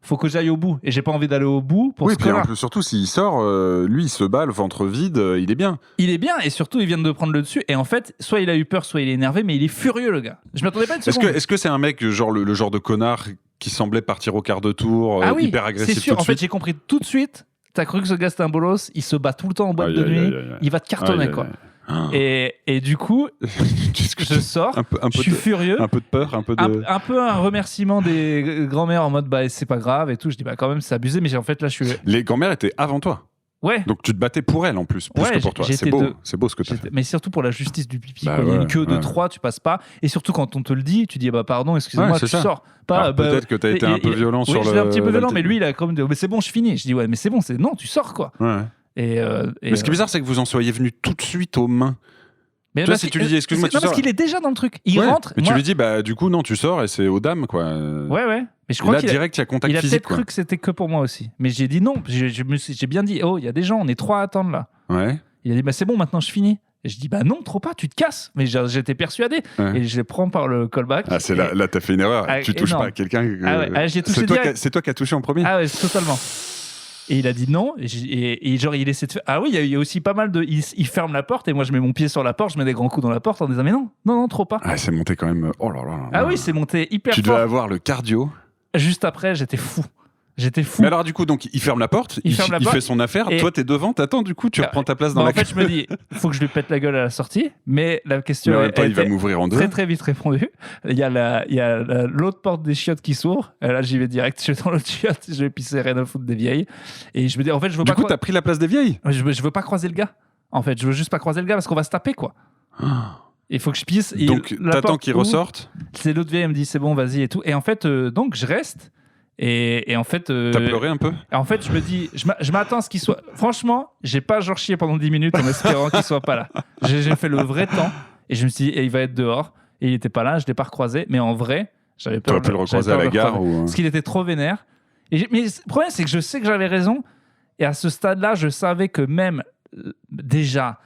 faut que j'aille au bout. Et j'ai pas envie d'aller au bout pour ce cas-là. Surtout, s'il sort, lui, il se bat, le ventre vide, il est bien. Il est bien, et surtout, il vient de prendre le dessus. Et en fait, soit il a eu peur, soit il est énervé, mais il est furieux, le gars. Je m'attendais pas une seconde. Est-ce que c'est un mec, genre le genre de connard qui semblait partir au quart de tour, hyper agressif c'est sûr. Tout de en fait, suite j'ai compris tout de suite. T'as cru que ce gars c'était un bolos, il se bat tout le temps en boîte de nuit, il va te cartonner, quoi. Et du coup, je sors, je suis furieux. Un peu de peur, un peu de... Un peu un remerciement des grands-mères en mode c'est pas grave et tout. Je dis quand même c'est abusé, mais en fait là je suis... Les grands-mères étaient avant toi. Ouais. Donc tu te battais pour elle en plus que pour toi. C'est beau ce que tu as fait. Mais surtout pour la justice du pipi. Il y a une queue de 3, tu passes pas. Et surtout quand on te le dit, tu dis pardon, excusez-moi, tu sors. Peut-être que tu as été un peu violent sur le... Oui, j'étais un petit peu violent, mais lui il a quand même dit mais c'est bon, je finis. Je dis mais c'est bon, non, tu sors, quoi. Mais ce qui est bizarre, c'est que vous en soyez venu tout de suite aux mains. Mais toi, si tu lui dis excuse-moi, tu sors. Parce qu'il est déjà dans le truc. Il rentre. Mais tu lui dis du coup non, tu sors et c'est aux dames, quoi. Ouais. Mais je crois là, direct, il y a contact physique. Il a peut-être cru que c'était que pour moi aussi. Mais j'ai dit non. J'ai bien dit il y a des gens, on est 3 à attendre là. Ouais. Il a dit c'est bon, maintenant je finis. Et je dis non, trop pas, tu te casses. Mais j'étais persuadé. Et je les prends par le callback. Ah, là, t'as fait une erreur. Tu touches pas à quelqu'un. J'ai touché direct. C'est toi qui as touché en premier. Ah ouais, totalement. Et il a dit non, et genre il essaie de faire... Ah oui, il y a aussi pas mal de... Il ferme la porte, et moi je mets mon pied sur la porte, je mets des grands coups dans la porte en disant mais non, trop pas. Ah, c'est monté quand même... Oh là là. Ah oui, c'est monté hyper fort. Tu dois avoir le cardio. Juste après, j'étais fou. J'étais fou. Mais alors, du coup, donc, il ferme la porte, il fait son affaire. Toi, t'es devant, t'attends, du coup, tu reprends ta place dans la queue. En fait, je me dis, il faut que je lui pète la gueule à la sortie. Mais la question il va m'ouvrir en deux. Très, très vite répondue. Il y a l'autre porte des chiottes qui s'ouvre. Et là, j'y vais direct. Je vais dans l'autre chiotte. Je vais pisser rien à foutre des vieilles. Et je me dis, en fait, je veux pas. Du coup, t'as pris la place des vieilles. Je veux pas croiser le gars. En fait, je veux juste pas croiser le gars parce qu'on va se taper, quoi. Il faut que je pisse. Donc, t'attends qu'il ressorte. C'est l'autre vieille, elle me dit, c'est bon, vas-y et tout. Et en fait, donc, je reste. Et en fait. T'as pleuré un peu. En fait, je me dis, je m'attends à ce qu'il soit. Franchement, j'ai pas genre chié pendant 10 minutes en espérant qu'il soit pas là. J'ai fait le vrai temps et je me suis dit, il va être dehors. Et il était pas là, je l'ai pas recroisé. Mais en vrai, j'avais peur. T'aurais pu le recroiser à la gare ou. Parce qu'il était trop vénère. Mais le problème, c'est que je sais que j'avais raison. Et à ce stade-là, je savais que même déjà.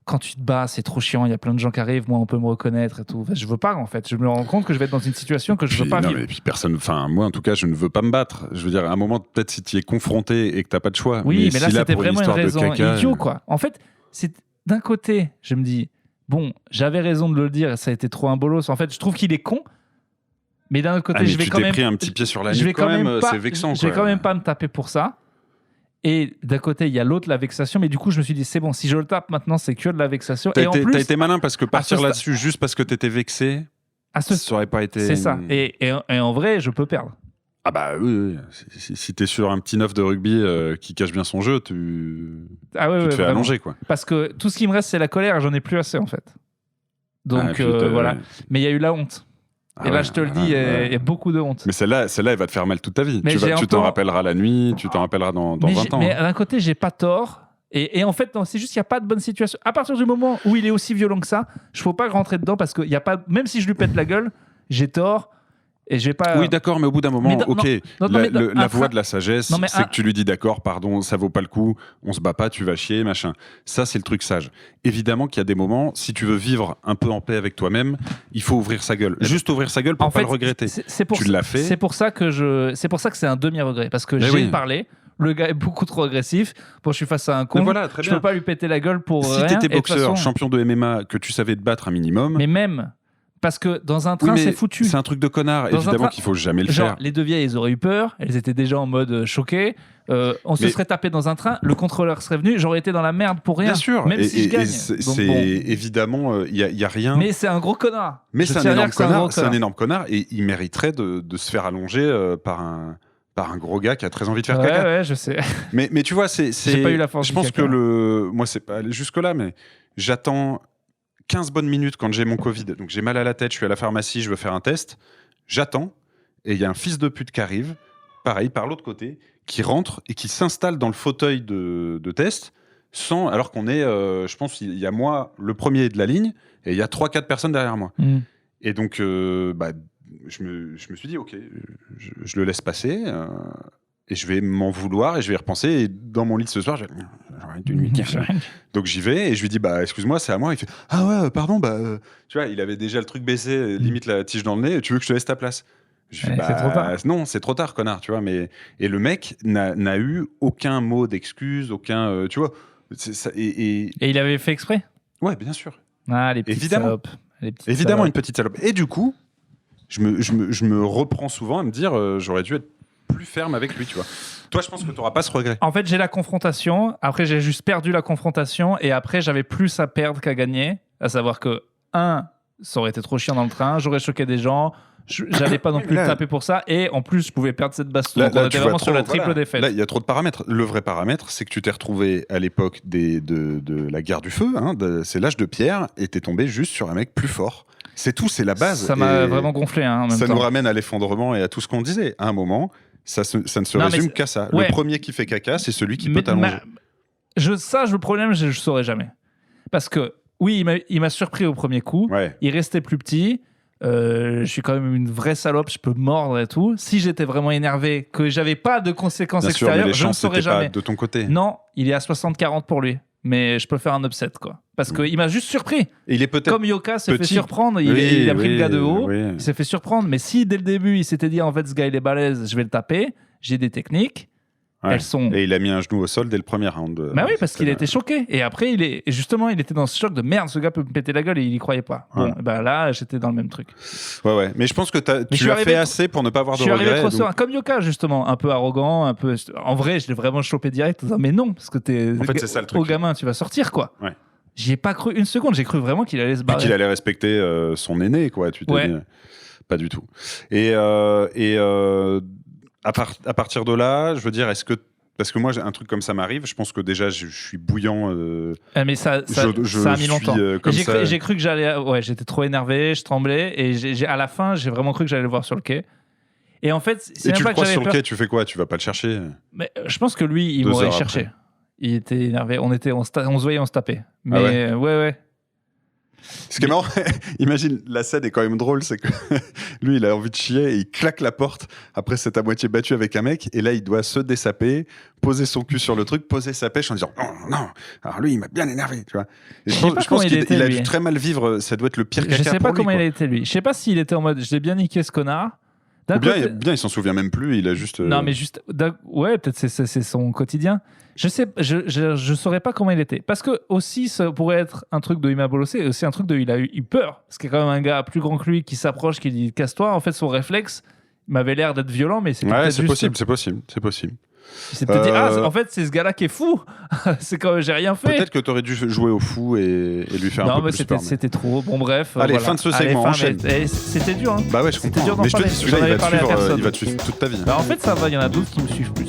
Quand tu te bats, c'est trop chiant. Il y a plein de gens qui arrivent. Moi, on peut me reconnaître et tout. Enfin, je veux pas, en fait. Je me rends compte que je vais être dans une situation que je veux pas vivre. Et puis personne. Enfin, moi, en tout cas, je ne veux pas me battre. Je veux dire, à un moment, peut-être si tu es confronté et que t'as pas de choix. Oui, mais là, c'était vraiment une raison idiot, quoi. En fait, c'est d'un côté, je me dis, bon, j'avais raison de le dire. Et ça a été trop un bolos. En fait, je trouve qu'il est con. Mais d'un autre côté, je vais quand même. Tu t'es pris un petit pied sur la nuque quand même. C'est vexant. Je vais quand même pas me taper pour ça. Et d'un côté, il y a l'autre, la vexation. Mais du coup, je me suis dit, c'est bon, si je le tape maintenant, c'est que de la vexation. T'as été malin parce que partir là-dessus juste parce que t'étais vexé, ça aurait pas été. C'est ça. Et en vrai, je peux perdre. Ah bah oui. Si t'es sur un petit neuf de rugby qui cache bien son jeu, tu te fais allonger, quoi. Parce que tout ce qui me reste, c'est la colère. J'en ai plus assez, en fait. Donc voilà. Ouais. Mais il y a eu la honte. Et là, je te le dis, il y a beaucoup de honte. Mais celle-là, elle va te faire mal toute ta vie. Tu t'en rappelleras la nuit, tu t'en rappelleras dans 20 ans. Mais d'un côté, j'ai pas tort. Et en fait, non, c'est juste qu'il n'y a pas de bonne situation. À partir du moment où il est aussi violent que ça, je ne faut pas rentrer dedans parce que y a pas, même si je lui pète la gueule, j'ai tort. Et je vais pas... Oui, d'accord, mais au bout d'un moment, la voie de la sagesse, c'est que tu lui dis d'accord, pardon, ça vaut pas le coup, on se bat pas, tu vas chier, machin. Ça, c'est le truc sage. Évidemment qu'il y a des moments, si tu veux vivre un peu en paix avec toi-même, il faut ouvrir sa gueule. Juste ouvrir sa gueule pour pas le regretter. Tu l'as fait. C'est pour ça que c'est un demi-regret, parce que j'ai parlé. Le gars est beaucoup trop agressif. Bon, je suis face à un con. Voilà, je peux pas lui péter la gueule pour si rien. Si t'étais boxeur, champion de MMA, que tu savais te battre un minimum. Mais même. Parce que dans un train, c'est foutu. C'est un truc de connard. Évidemment qu'il faut jamais le faire. Les deux vieilles, elles auraient eu peur. Elles étaient déjà en mode choquées. On se serait tapé dans un train. Le contrôleur serait venu. J'aurais été dans la merde pour rien. Bien sûr. Même si je gagne. C'est évidemment, il y a rien. Mais c'est un gros connard. Mais c'est un énorme connard. C'est un énorme connard et il mériterait de se faire allonger par un gros gars qui a très envie de faire caca. Ouais, je sais. Mais tu vois, j'ai pas eu la force. Je pense que moi, c'est pas allé jusque là, mais j'attends 15 bonnes minutes quand j'ai mon Covid. Donc j'ai mal à la tête, je suis à la pharmacie, je veux faire un test. J'attends et il y a un fils de pute qui arrive, pareil, par l'autre côté, qui rentre et qui s'installe dans le fauteuil de test, alors qu'on est, je pense, il y a moi, le premier de la ligne, et il y a 3-4 personnes derrière moi. Et donc, je me suis dit, ok, je le laisse passer. Et je vais m'en vouloir et je vais y repenser. Et dans mon lit ce soir, j'arrête une nuit. Donc j'y vais et je lui dis, excuse-moi, c'est à moi. Il fait, ah ouais, pardon, tu vois, il avait déjà le truc baissé, limite la tige dans le nez. Tu veux que je te laisse ta place? Je fais, c'est trop tard. Non, c'est trop tard, connard, tu vois. Et le mec n'a eu aucun mot d'excuse, aucun, tu vois. Et il avait fait exprès? Ouais, bien sûr. Ah, les petites salopes. Évidemment, une petite salope. Et du coup, je me reprends souvent à me dire, j'aurais dû être plus ferme avec lui, tu vois. Toi, je pense que tu n'auras pas ce regret. En fait, j'ai la confrontation. Après, j'ai juste perdu la confrontation. Et après, j'avais plus à perdre qu'à gagner. À savoir que, ça aurait été trop chiant dans le train. J'aurais choqué des gens. J'allais pas non plus taper pour ça. Et en plus, je pouvais perdre cette baston. Donc, on était vraiment sur la triple défaite. Là, il y a trop de paramètres. Le vrai paramètre, c'est que tu t'es retrouvé à l'époque de la guerre du feu. C'est l'âge de pierre. Et t'es tombé juste sur un mec plus fort. C'est tout, c'est la base. Ça m'a vraiment gonflé. En même ça temps. Nous ramène à l'effondrement et à tout ce qu'on disait. À un moment, ça ne se résume qu'à ça. Ouais. Le premier qui fait caca, c'est celui qui peut t'allonger. Le problème, je ne saurais jamais. Parce que, oui, il m'a surpris au premier coup. Ouais. Il restait plus petit. Je suis quand même une vraie salope, je peux mordre et tout. Si j'étais vraiment énervé, que j'avais pas de conséquences extérieures, je ne saurais jamais. Pas de ton côté. Non, il est à 60-40 pour lui. Mais je peux faire un upset, quoi. Parce qu'il m'a juste surpris. Et il est peut-être comme Yoka s'est fait surprendre, il a pris le gars de haut, il s'est fait surprendre. Mais si dès le début, il s'était dit, en fait, ce gars, il est balèze, je vais le taper, j'ai des techniques, Elles sont... Et il a mis un genou au sol dès le premier round. Bah oui, parce qu'il a été choqué. Et après, il était dans ce choc de merde, ce gars peut me péter la gueule et il y croyait pas. Bon, bah là, j'étais dans le même truc. Ouais. Mais je pense que tu as fait assez pour ne pas avoir de regrets. Je suis arrivé trop comme Yoka, justement, un peu arrogant, un peu. En vrai, je l'ai vraiment chopé direct. Mais non, parce que t'es. En fait, c'est ça le truc. Au gamin, tu vas sortir, quoi. Ouais. J'y ai pas cru une seconde. J'ai cru vraiment qu'il allait se barrer. Qu'il allait respecter son aîné, quoi. Tu t'es dit, pas du tout. Et à partir de là, je veux dire, est-ce que parce que moi, un truc comme ça m'arrive, je pense que déjà, je suis bouillant. Mais ça a mis longtemps. J'ai cru que j'allais. Ouais, j'étais trop énervé, je tremblais. Et à la fin, j'ai vraiment cru que j'allais le voir sur le quai. Et en fait, c'est même pas que j'avais peur. Et tu le croises sur le quai, tu fais quoi? Tu vas pas le chercher? Mais je pense que lui, il m'aurait cherché. Il était énervé. On se voyait, on se tapait. Mais ouais. Ce qui est marrant, imagine, la scène est quand même drôle, c'est que lui, il a envie de chier et il claque la porte après s'être à moitié battu avec un mec et là, il doit se dessaper, poser son cul sur le truc, poser sa pêche en disant non. Alors lui, il m'a bien énervé, tu vois. Et je pense qu'il a dû très mal vivre, ça doit être le pire caca pour lui. Je sais pas comment il a été lui. Je sais pas s'il était en mode je l'ai bien niqué ce connard. Ou bien il s'en souvient même plus, il a juste. Non, mais juste. Ouais, peut-être c'est son quotidien. Je sais, je saurais pas comment il était. Parce que aussi, ça pourrait être un truc de il m'a bolossé, et aussi un truc de il a eu peur. Parce qu'il y a quand même un gars plus grand que lui qui s'approche, qui dit casse-toi. En fait, son réflexe m'avait l'air d'être violent, mais c'était ouais, c'est possible. C'est peut-être dit, en fait, c'est ce gars-là qui est fou. C'est quand j'ai rien fait. Peut-être que tu aurais dû jouer au fou et lui faire un peu plus peur. Non, mais c'était trop. Bon, bref. Allez, fin de ce segment, enchaîne. C'était dur, hein. Bah ouais, je comprends. Mais je te dis, celui-là, il va te suivre toute ta vie. Bah en fait, ça va, il y en a d'autres qui me suivent plus.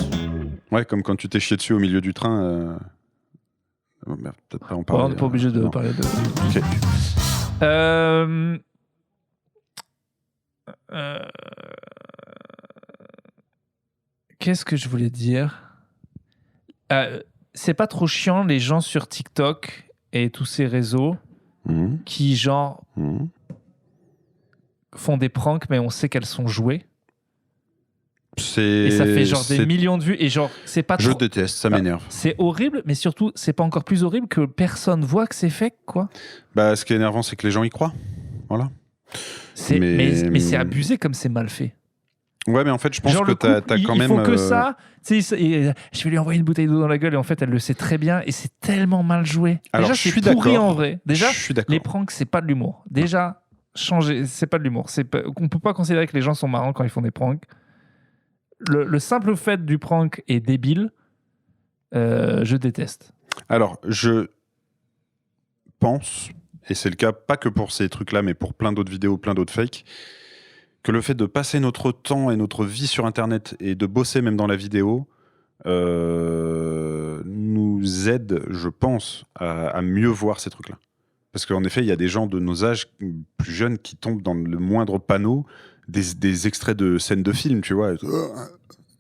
Ouais, comme quand tu t'es chié dessus au milieu du train. Merde, peut-être pas en parler. On n'est pas obligé de parler de. Ok. Qu'est-ce que je voulais dire? C'est pas trop chiant les gens sur TikTok et tous ces réseaux qui font des pranks mais on sait qu'elles sont jouées. Et ça fait des millions de vues et c'est pas trop... Je déteste, ça m'énerve. C'est horrible, mais surtout c'est pas encore plus horrible que personne voit que c'est fake, quoi. Bah ce qui est énervant c'est que les gens y croient. Voilà. Mais c'est abusé comme c'est mal fait. Ouais, mais en fait, je pense que t'as quand même. Il faut que ça. Tu sais, je vais lui envoyer une bouteille d'eau dans la gueule et en fait, elle le sait très bien et c'est tellement mal joué. Alors, déjà, c'est pourri en vrai. Déjà, je suis d'accord. Les pranks, c'est pas de l'humour. Déjà, changer, c'est pas de l'humour. On peut pas considérer que les gens sont marrants quand ils font des pranks. Le simple fait du prank est débile. Je déteste. Alors, je pense, et c'est le cas pas que pour ces trucs-là, mais pour plein d'autres vidéos, plein d'autres fakes, que le fait de passer notre temps et notre vie sur Internet et de bosser même dans la vidéo nous aide, je pense, à mieux voir ces trucs-là. Parce qu'en effet, il y a des gens de nos âges plus jeunes qui tombent dans le moindre panneau des extraits de scènes de films, tu vois.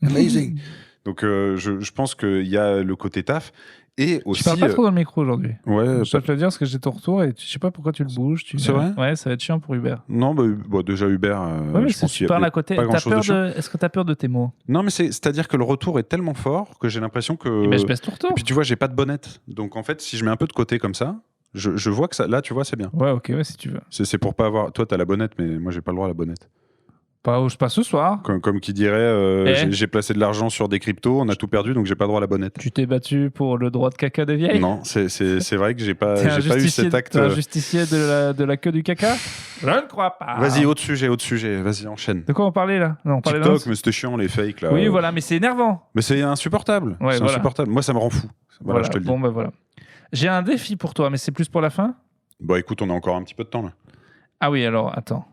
Amazing. Donc, je pense qu'il y a le côté taf. Et aussi, tu parles pas trop dans le micro aujourd'hui. Ouais. Je dois te le dire parce que j'ai ton retour et je sais pas pourquoi tu le bouges. C'est vrai ? Ouais, ça va être chiant pour Hubert. Non, déjà Hubert. Ouais, mais je pense tu parles à côté. Est-ce que t'as peur de tes mots ? Non, mais c'est-à-dire que le retour est tellement fort que j'ai l'impression que. Mais je baisse ton retour. Et puis tu vois, j'ai pas de bonnette. Donc en fait, si je mets un peu de côté comme ça, je vois que ça. Là, tu vois, c'est bien. Ouais, ok, ouais, si tu veux. C'est pour pas avoir. Toi, t'as la bonnette, mais moi, j'ai pas le droit à la bonnette. Pas ce soir. Comme qui dirait, j'ai placé de l'argent sur des cryptos, on a tout perdu, donc j'ai pas le droit à la bonnette. Tu t'es battu pour le droit de caca des vieilles ? Non, c'est vrai que j'ai pas eu cet acte. T'es un justicier de la queue du caca ? Je ne crois pas. Vas-y, autre sujet, vas-y, enchaîne. De quoi on parlait là ? Non, on parlait TikTok, mais c'était chiant les fakes là. Oui, voilà, mais c'est énervant. Mais c'est insupportable. Ouais, insupportable. Moi, ça me rend fou. Voilà, je te le dis. Bon, bah voilà. J'ai un défi pour toi, mais c'est plus pour la fin ? Bah écoute, on a encore un petit peu de temps là. Ah oui, alors, attends.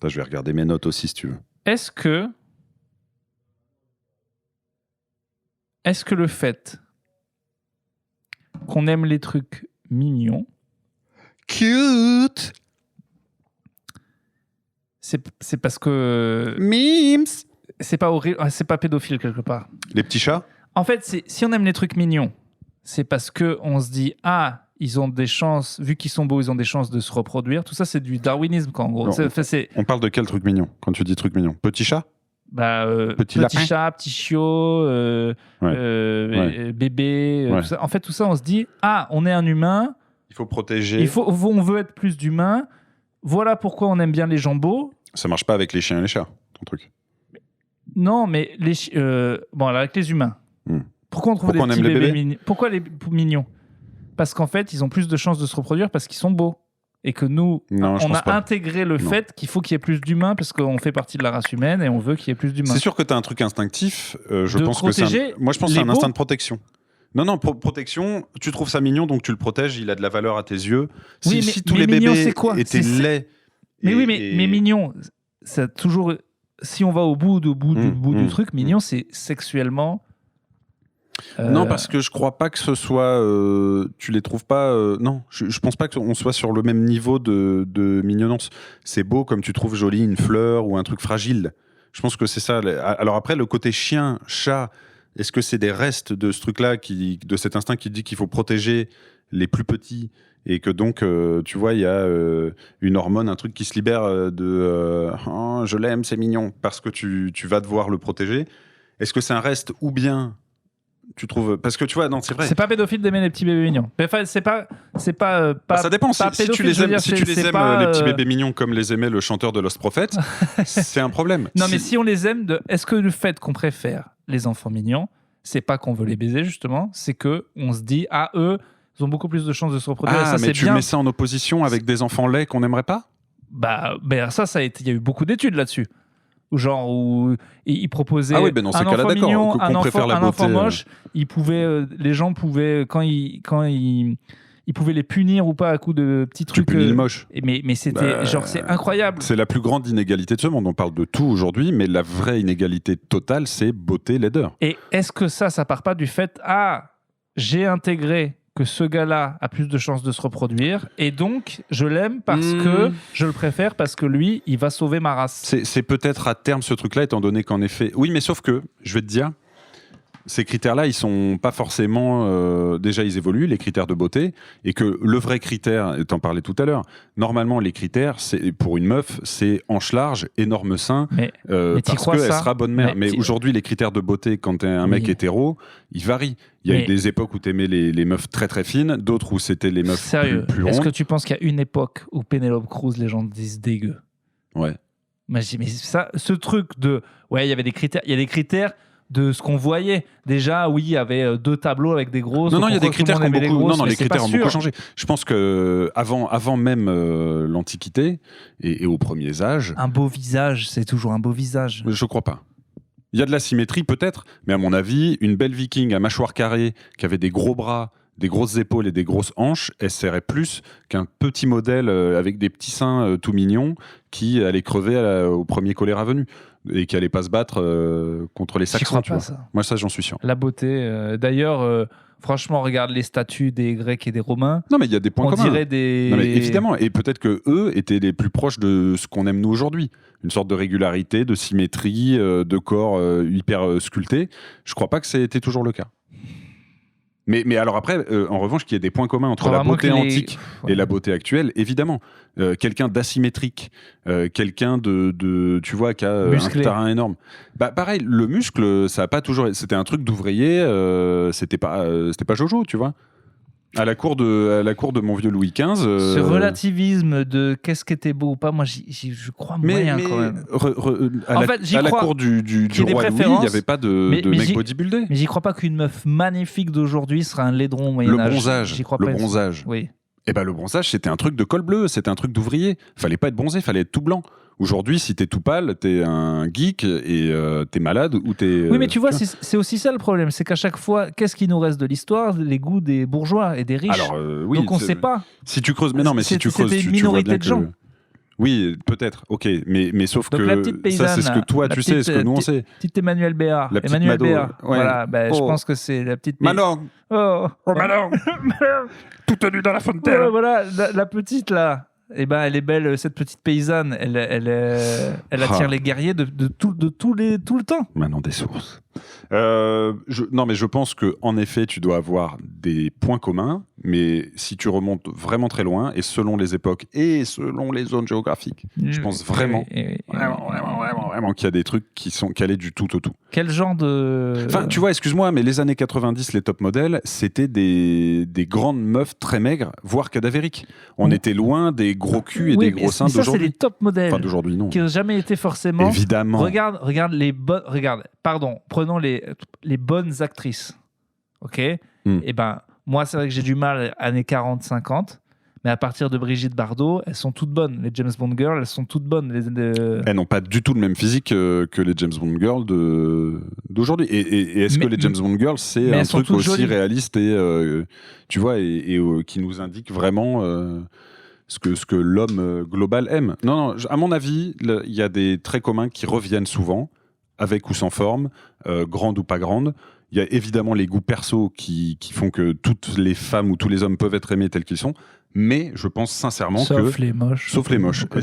Je vais regarder mes notes aussi si tu veux. Est-ce que le fait qu'on aime les trucs mignons, cute, c'est parce que memes, c'est pas horrible, c'est pas pédophile quelque part. Les petits chats. En fait, si on aime les trucs mignons, c'est parce que on se dit ils ont des chances, vu qu'ils sont beaux, ils ont des chances de se reproduire. Tout ça, c'est du darwinisme, quoi, en gros. On parle de quel truc mignon quand tu dis truc mignon ? Petit chat ? Petit chat, petit chiot, bébé. Tout ça. En fait, tout ça, on se dit on est un humain. Il faut protéger. On veut être plus d'humains. Voilà pourquoi on aime bien les gens beaux. Ça marche pas avec les chiens et les chats, ton truc. Non, mais bon, alors avec les humains. Pourquoi on trouve des petits bébés mignons? Pourquoi les mignons? Parce qu'en fait, ils ont plus de chances de se reproduire parce qu'ils sont beaux. Et que nous, on a intégré le fait qu'il faut qu'il y ait plus d'humains parce qu'on fait partie de la race humaine et on veut qu'il y ait plus d'humains. C'est sûr que tu as un truc instinctif. Je pense que c'est moi, je pense que c'est un instinct de protection. Non, protection, tu trouves ça mignon, donc tu le protèges, il a de la valeur à tes yeux. Si tous les bébés étaient laids... Mais mignon, ça toujours... Si on va au bout du truc, mignon, c'est sexuellement... Non, parce que je crois pas que ce soit... tu les trouves pas... non, je pense pas qu'on soit sur le même niveau de mignonnance. C'est beau comme tu trouves jolie une fleur ou un truc fragile. Je pense que c'est ça. Alors après, le côté chien, chat, est-ce que c'est des restes de ce truc-là, de cet instinct qui dit qu'il faut protéger les plus petits et que donc, tu vois, il y a une hormone, un truc qui se libère oh, je l'aime, c'est mignon, parce que tu vas devoir le protéger. Est-ce que c'est un reste ou bien... Tu trouves parce que tu vois non c'est vrai c'est pas pédophile d'aimer les petits bébés mignons, enfin c'est pas ça dépend pas si tu les aimes les petits bébés mignons comme les aimait le chanteur de Lost Prophet c'est un problème. Non mais si on les aime est-ce que le fait qu'on préfère les enfants mignons, c'est pas qu'on veut les baiser justement, c'est que on se dit eux ils ont beaucoup plus de chances de se reproduire. Ça, mais c'est tu bien. Mets ça en opposition avec des enfants laids qu'on n'aimerait pas? Ça a été, il y a eu beaucoup d'études là-dessus. Genre où ils proposaient un enfant mignon, un beauté, enfant moche, les gens pouvaient quand ils pouvaient les punir ou pas à coups de petits trucs. Tu punis le moche. Mais c'était c'est incroyable. C'est la plus grande inégalité de ce monde. On parle de tout aujourd'hui, mais la vraie inégalité totale, c'est beauté, laideur. Et est-ce que ça part pas du fait j'ai intégré que ce gars-là a plus de chances de se reproduire et donc je l'aime parce que je le préfère parce que lui il va sauver ma race. C'est peut-être à terme ce truc-là étant donné qu'en effet oui mais sauf que je vais te dire ces critères-là ils sont pas forcément déjà ils évoluent les critères de beauté et que le vrai critère t'en parlais tout à l'heure normalement les critères c'est pour une meuf c'est hanche large énorme sein parce qu'elle sera bonne mère mais aujourd'hui les critères de beauté quand t'es un mec hétéro ils varient. Il y a eu des époques où t'aimais les meufs très très fines, d'autres où c'était les meufs plus rondes. Est-ce que tu penses qu'il y a une époque où Penelope Cruz, les gens disent dégueu? Ouais. Mais ça, ce truc de... Ouais, il y avait des critères. Il y a des critères de ce qu'on voyait. Déjà, oui, il y avait 2 tableaux avec des grosses... Non, il y a des critères qui ont beaucoup... Non, les critères ont beaucoup changé. Je pense qu'avant même l'Antiquité et aux premiers âges... Un beau visage, c'est toujours un beau visage. Je crois pas. Il y a de la symétrie peut-être, mais à mon avis, une belle viking à mâchoire carrée qui avait des gros bras, des grosses épaules et des grosses hanches, elle serait plus qu'un petit modèle avec des petits seins tout mignons qui allait crever au premier choléra venu et qui allait pas se battre contre les Saxons. Moi ça j'en suis sûr. La beauté, d'ailleurs... Franchement, regarde les statues des Grecs et des Romains. Non, mais il y a des points communs. On dirait des... Non, mais évidemment, et peut-être que eux étaient les plus proches de ce qu'on aime nous aujourd'hui. Une sorte de régularité, de symétrie, de corps hyper sculpté. Je crois pas que ça ait été toujours le cas. Mais alors après, en revanche, qu'il y ait des points communs entre la beauté antique et la beauté actuelle, évidemment. Quelqu'un d'asymétrique, quelqu'un de tu vois, qui a un terrain énorme. Pareil, le muscle, ça a pas toujours... C'était un truc d'ouvrier, c'était pas Jojo, tu vois. À la cour de mon vieux Louis XV. Ce relativisme de qu'est-ce qui était beau ou pas, moi je crois moyen quand même. À la cour du roi Louis, il n'y avait pas de mec bodybuildé. Mais j'y crois pas qu'une meuf magnifique d'aujourd'hui sera un laidron au Moyen-Âge. Le bronzage. Oui. Et le bronzage, c'était un truc de col bleu, c'était un truc d'ouvrier. Fallait pas être bronzé, fallait être tout blanc. Aujourd'hui, si t'es tout pâle, t'es un geek et t'es malade ou t'es... Oui, mais tu vois, c'est aussi ça le problème. C'est qu'à chaque fois, qu'est-ce qui nous reste de l'histoire? Les goûts des bourgeois et des riches. Alors, oui, donc on sait pas. Si tu creuses... Mais non, mais si tu creuses, tu vois bien de gens. Oui, peut-être, ok. Mais sauf donc, que paysanne, ça, c'est ce que toi, tu sais, ce que nous, on sait. Petite Emmanuel Béard. La petite Mado. Béard. Ouais. Voilà, je pense que c'est la petite... Manon. Manon. Toute nue dans la fontaine. Voilà, la petite, là. Eh ben, elle est belle, cette petite paysanne. Elle attire les guerriers de tout le temps. Manon des sources. Non, mais je pense que en effet, tu dois avoir des points communs, mais si tu remontes vraiment très loin, et selon les époques et selon les zones géographiques, je pense vraiment qu'il y a des trucs qui sont calés du tout au tout. Quel genre de... Enfin, tu vois, excuse-moi, mais les années 90, les top modèles, c'était des grandes meufs très maigres, voire cadavériques. On était loin des gros culs et des gros seins d'aujourd'hui. Ça, c'est les top modèles. Enfin, d'aujourd'hui, non. Qui n'ont jamais été forcément... Évidemment. Regarde les bonnes... Pardon, prenons les bonnes actrices. Ok. Et ben, moi, c'est vrai que j'ai du mal années 40-50, mais à partir de Brigitte Bardot, elles sont toutes bonnes. Les James Bond girls, elles sont toutes bonnes. Elles n'ont pas du tout le même physique que les James Bond girls d'aujourd'hui. Et est-ce que les James Bond girls, c'est un truc aussi jolies. Réaliste et tu vois, et qui nous indique vraiment ce que l'homme global aime? Non, à mon avis, il y a des traits communs qui reviennent souvent, avec ou sans forme, grande ou pas grande. Il y a évidemment les goûts perso qui font que toutes les femmes ou tous les hommes peuvent être aimés tels qu'ils sont, mais je pense sincèrement Sauf les moches.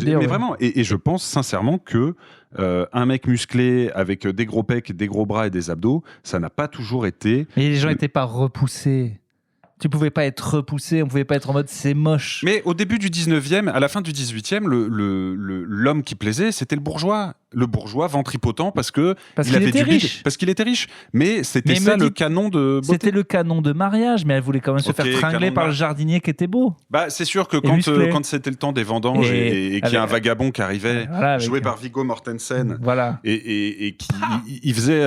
Mais vraiment, et je pense sincèrement que un mec musclé avec des gros pecs, des gros bras et des abdos, ça n'a pas toujours été... Mais les gens n'étaient pas repoussés. Tu pouvais pas être repoussé, on pouvait pas être en mode c'est moche. Mais au début du 19e, à la fin du 18e, l'homme qui plaisait, c'était le bourgeois. Le bourgeois ventripotent parce qu'il avait du bide, parce qu'il était riche. Mais c'était le canon de beauté. C'était le canon de mariage, mais elle voulait quand même se faire tringler par le jardinier qui était beau. Bah, c'est sûr que quand c'était le temps des vendanges et qu'il y a un vagabond qui arrivait, joué par Viggo Mortensen, et qui il faisait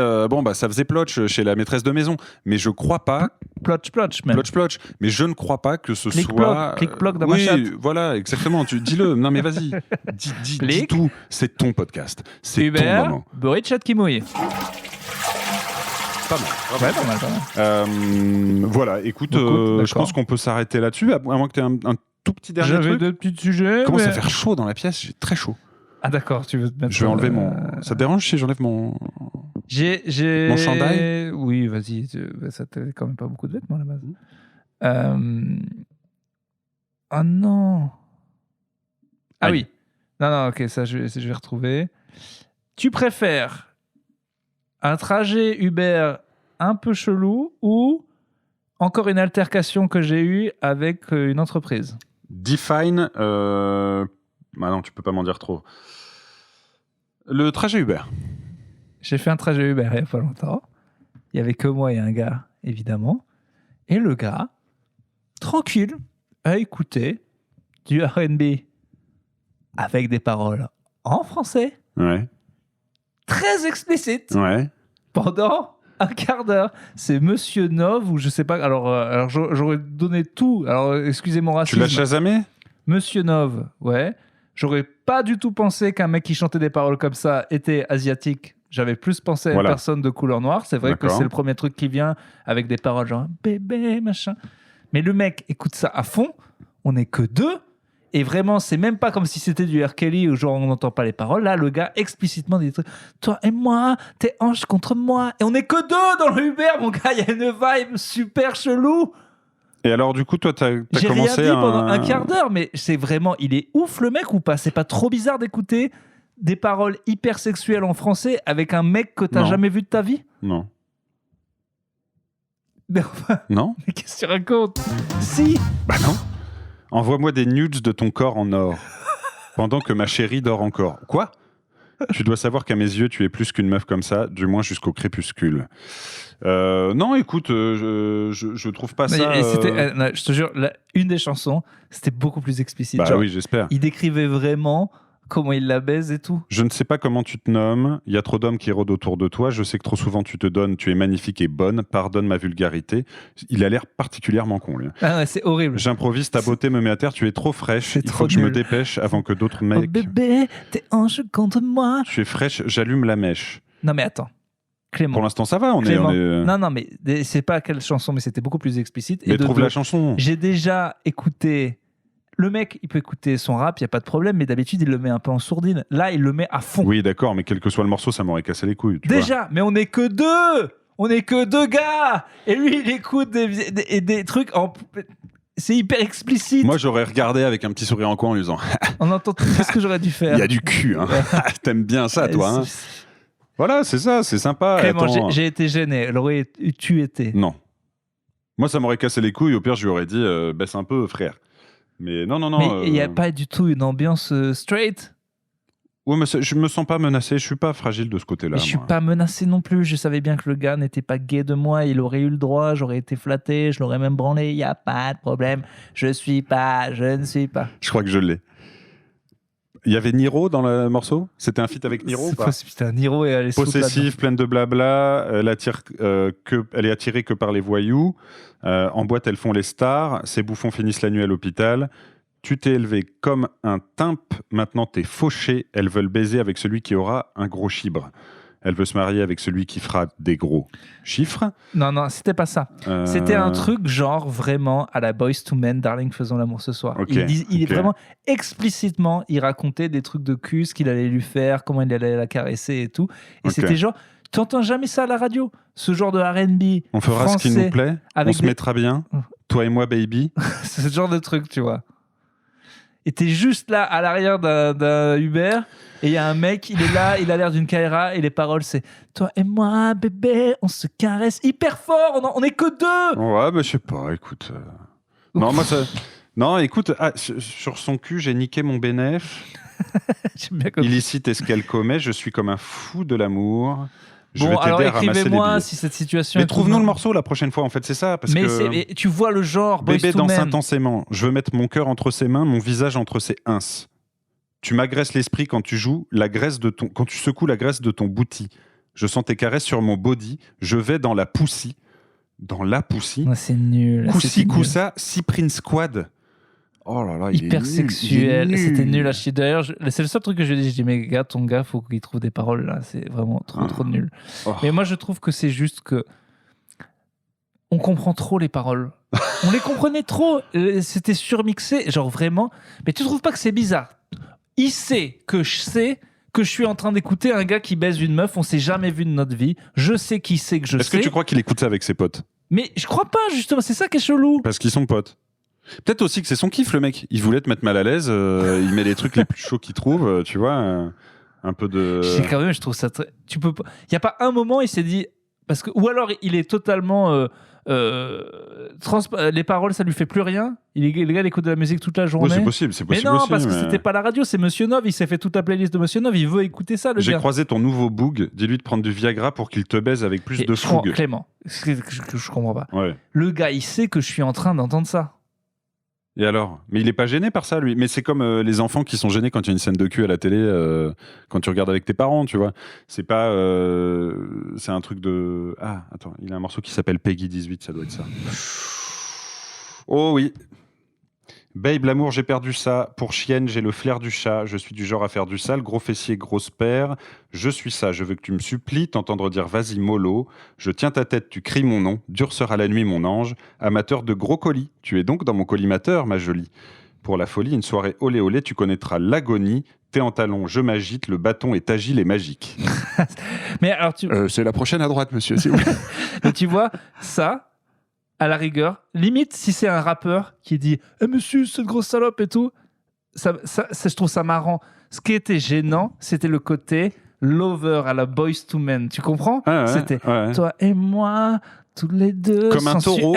ça faisait plotch chez la maîtresse de maison. Mais je crois pas. Plotch même. Plotch. Mais je ne crois pas que ce soit. Clic-ploc dans ma chatte. Oui, voilà, exactement. Dis-le. Non, mais vas-y. Dis tout. C'est ton podcast. C'est Hubert, ton moment. Boris qui mouille. Pas mal. Ouais, pas mal. Voilà, écoute, je pense qu'on peut s'arrêter là-dessus, à moins que tu aies un tout petit dernier truc. J'avais deux petits sujets. Commence à faire chaud dans la pièce, j'ai très chaud. Ah d'accord, tu veux te mettre... Je vais enlever mon... Ça te dérange si j'enlève mon... Mon chandail? Oui, vas-y, ça t'avait quand même pas beaucoup de vêtements à la base. Oh non. Ah oui. Non, ok, ça je vais retrouver. Tu préfères un trajet Uber un peu chelou ou encore une altercation que j'ai eue avec une entreprise? Define... Ah non, tu peux pas m'en dire trop. Le trajet Uber. J'ai fait un trajet Uber il y a pas longtemps. Il y avait que moi et un gars, évidemment. Et le gars, tranquille, a écouté du R&B avec des paroles en français. Ouais. Très explicite. Ouais. Pendant un quart d'heure. C'est Monsieur Nov ou je sais pas. Alors j'aurais donné tout. Alors excusez mon racisme. Tu l'as chasamé? Monsieur Nov, ouais. J'aurais pas du tout pensé qu'un mec qui chantait des paroles comme ça était asiatique. J'avais plus pensé à une personne de couleur noire. C'est vrai que c'est le premier truc qui vient avec des paroles genre bébé, machin. Mais le mec écoute ça à fond. On n'est que deux. Et vraiment, c'est même pas comme si c'était du R. Kelly où genre on n'entend pas les paroles. Là, le gars explicitement dit des trucs. Toi et moi, t'es hanche contre moi. Et on n'est que deux dans le Uber, mon gars. Il y a une vibe super chelou. Et alors, du coup, toi, t'as commencé à... J'ai rien dit pendant un quart d'heure, mais c'est vraiment... Il est ouf, le mec, ou pas? C'est pas trop bizarre d'écouter des paroles hyper sexuelles en français avec un mec que t'as jamais vu de ta vie? Non. Mais enfin... Non? Mais qu'est-ce que tu racontes? Si! Bah non. Envoie-moi des nudes de ton corps en or, pendant que ma chérie dort encore. Quoi? Tu dois savoir qu'à mes yeux, tu es plus qu'une meuf comme ça, du moins jusqu'au crépuscule. Non, écoute, je trouve pas ça... je te jure, une des chansons, c'était beaucoup plus explicite. Bah genre, oui, j'espère. Il décrivait vraiment comment il la baise et tout. Je ne sais pas comment tu te nommes, il y a trop d'hommes qui rôdent autour de toi, je sais que trop souvent tu te donnes, tu es magnifique et bonne, pardonne ma vulgarité. Il a l'air particulièrement con, lui. Ah ouais, c'est horrible. J'improvise, ta beauté me met à terre, tu es trop fraîche, il faut que je me dépêche avant que d'autres mecs... Oh bébé, t'es hanche contre moi. Tu es fraîche, j'allume la mèche. Non mais attends. Clément. Pour l'instant, ça va, on est... Non, mais c'est pas quelle chanson, mais c'était beaucoup plus explicite. Mais trouve la chanson. J'ai déjà écouté... Le mec, il peut écouter son rap, il n'y a pas de problème, mais d'habitude, il le met un peu en sourdine. Là, il le met à fond. Oui, d'accord, mais quel que soit le morceau, ça m'aurait cassé les couilles. Déjà, mais on n'est que deux. On n'est que deux gars. Et lui, il écoute des trucs en... C'est hyper explicite. Moi, j'aurais regardé avec un petit sourire en coin en lui disant... On entend tout ce que j'aurais dû faire. Il y a du cul, hein. T'aimes bien ça, toi, hein. Voilà, c'est ça, c'est sympa. Clément, j'ai été gêné. Tu étais. Non. Moi, ça m'aurait cassé les couilles. Au pire, je lui aurais dit baisse un peu, frère. Mais non. Mais il n'y a pas du tout une ambiance straight. Ouais, mais je me sens pas menacé. Je suis pas fragile de ce côté-là. Mais je suis pas menacé non plus. Je savais bien que le gars n'était pas gay de moi. Il aurait eu le droit. J'aurais été flatté. Je l'aurais même branlé. Il n'y a pas de problème. Je ne suis pas. Je crois que je l'ai. Il y avait Niro dans le morceau. C'était un feat avec Niro ou pas? C'était Niro et elle est possessive, pleine de blabla. Elle est attirée que par les voyous. En boîte, elles font les stars. Ces bouffons finissent la nuit à l'hôpital. Tu t'es élevé comme un timp, maintenant t'es fauché. Elles veulent baiser avec celui qui aura un gros chibre. Elle veut se marier avec celui qui fera des gros chiffres. Non, c'était pas ça. C'était un truc genre vraiment à la Boyz II Men, Darling, faisons l'amour ce soir. Okay, il est vraiment explicitement, il racontait des trucs de cul, ce qu'il allait lui faire, comment il allait la caresser et tout. Et c'était genre, tu n'entends jamais ça à la radio, ce genre de R&B. On fera français, ce qui nous plaît, on se mettra bien, toi et moi, baby. C'est ce genre de truc, tu vois. Et t'es juste là à l'arrière d'un Uber et il y a un mec, il est là, il a l'air d'une Kaira et les paroles c'est toi et moi bébé, on se caresse hyper fort, on est que deux. Ouais, bah je sais pas, écoute. Non, moi ça. Non, écoute, sur son cul, j'ai niqué mon bénéf. Illicite est ce qu'elle commet, je suis comme un fou de l'amour. Je vais t'aider à ramasser des billets. Si cette situation. Mais trouve-nous le morceau la prochaine fois, en fait, c'est ça. Parce mais tu vois le genre. Bébé danse intensément. Je veux mettre mon cœur entre ses mains, mon visage entre ses ins. Tu m'agresses l'esprit quand tu joues, quand tu secoues la graisse de ton bouti. Je sens tes caresses sur mon body. Je vais dans la poussie. Dans la poussie. Ouais, c'est nul. Koussi Koussa, Cyprine Squad. Oh là là, hyper sexuel. C'était nul à chier. D'ailleurs, c'est le seul truc que je dis. Je dis, mais gars, ton gars, faut qu'il trouve des paroles là. C'est vraiment trop nul. Oh. Mais moi, je trouve que c'est juste que on comprend trop les paroles. On les comprenait trop. C'était surmixé, genre vraiment. Mais tu trouves pas que c'est bizarre? Il sait que je sais que je suis en train d'écouter un gars qui baise une meuf. On s'est jamais vu de notre vie. Je sais qui sait que je sais. Est-ce que tu crois qu'il écoute ça avec ses potes? Mais je crois pas, justement. C'est ça qui est chelou. Parce qu'ils sont potes. Peut-être aussi que c'est son kiff, le mec. Il voulait te mettre mal à l'aise. Il met les trucs les plus chauds qu'il trouve, tu vois. Un peu de. Quand même, je trouve ça très. Tu peux pas. Il y a pas un moment, il s'est dit parce que ou alors il est totalement. Les paroles, ça lui fait plus rien. Le gars, il écoute de la musique toute la journée. Oui, c'est possible. Mais non, parce que c'était pas la radio, c'est Monsieur Nov. Il s'est fait toute la playlist de Monsieur Nov. Il veut écouter ça, le gars. J'ai croisé ton nouveau boug. Dis-lui de prendre du Viagra pour qu'il te baise avec plus de fougue. Clément, je comprends pas. Ouais. Le gars, il sait que je suis en train d'entendre ça. Et alors? Mais il est pas gêné par ça, lui. Mais c'est comme les enfants qui sont gênés quand il y a une scène de cul à la télé, quand tu regardes avec tes parents, tu vois. C'est pas. C'est un truc de. Ah, attends, il a un morceau qui s'appelle Peggy 18, ça doit être ça. Oh oui. Babe, l'amour, j'ai perdu ça. Pour chienne, j'ai le flair du chat. Je suis du genre à faire du sale. Gros fessier, grosse paire. Je suis ça. Je veux que tu me supplies, t'entendre dire vas-y mollo. Je tiens ta tête, tu cries mon nom. Durceur à la nuit, mon ange. Amateur de gros colis. Tu es donc dans mon collimateur, ma jolie. Pour la folie, une soirée olé olé, tu connaîtras l'agonie. T'es en talon, je m'agite. Le bâton est agile et magique. Mais alors c'est la prochaine à droite, monsieur, s'il vous plaît. Mais tu vois, ça. À la rigueur, limite si c'est un rappeur qui dit monsieur, cette grosse salope et tout, je trouve ça marrant. Ce qui était gênant, c'était le côté lover à la Boyz II Men. Tu comprends? C'était toi et moi, tous les deux, comme un taureau,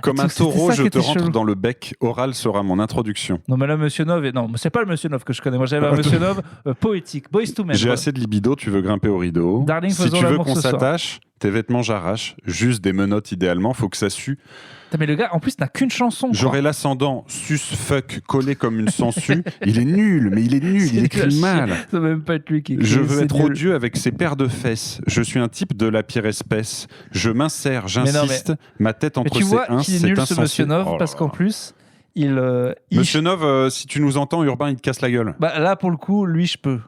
comme un taureau, je te rentre chelou. Dans le bec. Oral sera mon introduction. Non, mais là, Monsieur Nov, non, c'est pas le Monsieur Nov que je connais. Moi, j'avais un Monsieur Nov poétique. Boyz II Men. J'ai assez de libido, tu veux grimper au rideau. Darling, si tu veux qu'on s'attache, tes vêtements j'arrache. Juste des menottes idéalement, faut que ça sue. Mais le gars, en plus, n'a qu'une chanson. J'aurais l'ascendant sus fuck collé comme une sangsue. Il est nul, mais il est nul, il écrit mal. Ça peut même pas être lui qui écrit. Je veux être odieux avec ses paires de fesses. Je suis un type de la pire espèce. Je m'insère, j'insiste, ma tête entre ses ins, c'est nul ce Monsieur Nov parce qu'en plus, Monsieur Nov, si tu nous entends, Urbain, il te casse la gueule. Bah là, pour le coup, lui, je peux.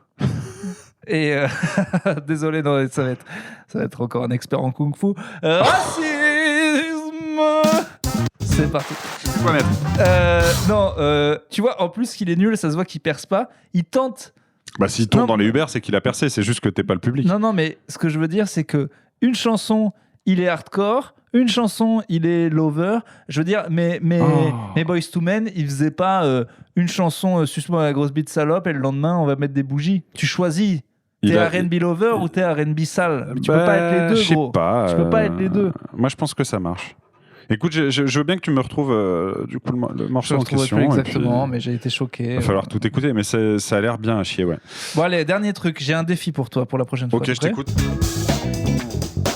Et désolé, non, ça va être encore un expert en kung-fu. Racisme. C'est parti. Quoi mettre tu vois, en plus qu'il est nul, ça se voit qu'il perce pas. Il tente. Bah s'il tourne dans les Uber, c'est qu'il a percé. C'est juste que t'es pas le public. Non, mais ce que je veux dire, c'est que une chanson, il est hardcore. Une chanson, il est lover. Je veux dire, mais Boyz II Men, ils faisaient pas une chanson suce-moi la grosse bite salope et le lendemain, on va mettre des bougies. Tu choisis. T'es R&B lover ou t'es R&B sale? Tu peux pas être les deux, gros. Je sais pas. Tu peux pas être les deux. Moi, je pense que ça marche. Écoute, je veux bien que tu me retrouves du coup le morceau en question. Plus exactement, mais j'ai été choqué. Il va falloir tout écouter, mais ça a l'air bien à chier, ouais. Bon allez, dernier truc, j'ai un défi pour toi pour la prochaine fois. Ok, je t'écoute.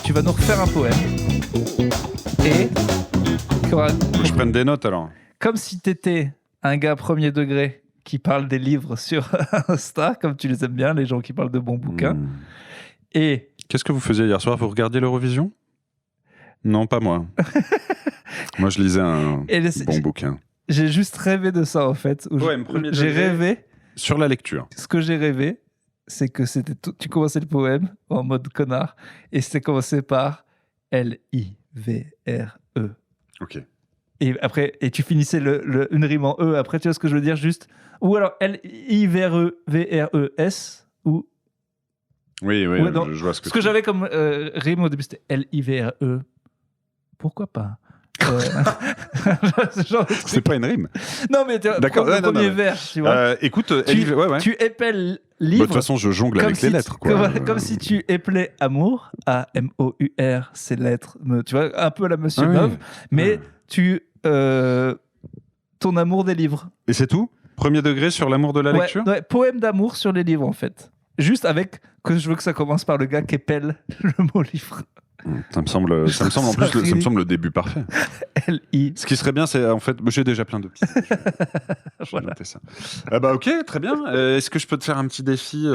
Tu vas nous refaire un poème. Et... Je prenne des notes alors. Comme si t'étais un gars premier degré qui parle des livres sur Insta, comme tu les aimes bien, les gens qui parlent de bons bouquins. Et... Qu'est-ce que vous faisiez hier soir? Vous regardiez l'Eurovision? Non, pas moi. Moi, je lisais un bon bouquin. J'ai juste rêvé de ça, en fait. J'ai rêvé... Sur la lecture. Ce que j'ai rêvé, c'est que c'était tu commençais le poème en mode connard, et c'était commencé par L-I-V-R-E. Ok. Et après, tu finissais une rime en E. Après, tu vois ce que je veux dire, juste... Ou alors L-I-V-R-E-V-R-E-S, ou... Oui, je vois ce que Ce que j'avais comme rime au début, c'était L-I-V-R-E. Pourquoi pas C'est pas une rime. Non, mais d'accord, le premier vers, tu vois. Écoute, tu épelles livre. De toute façon, je jongle avec les lettres. Comme si tu épelais amour, A-M-O-U-R, ces lettres, tu vois, un peu à la Monsieur Neuve, mais ton amour des livres. Et c'est tout? Premier degré sur l'amour de la lecture? Ouais, poème d'amour sur les livres, en fait. Juste avec que je veux que ça commence par le gars qui épelle le mot livre. Ça me semble en plus ça me semble le début parfait. L-I. Ce qui serait bien, c'est en fait, j'ai déjà plein de petits. Je vais noter ça. Bah ok, très bien. Est-ce que je peux te faire un petit défi?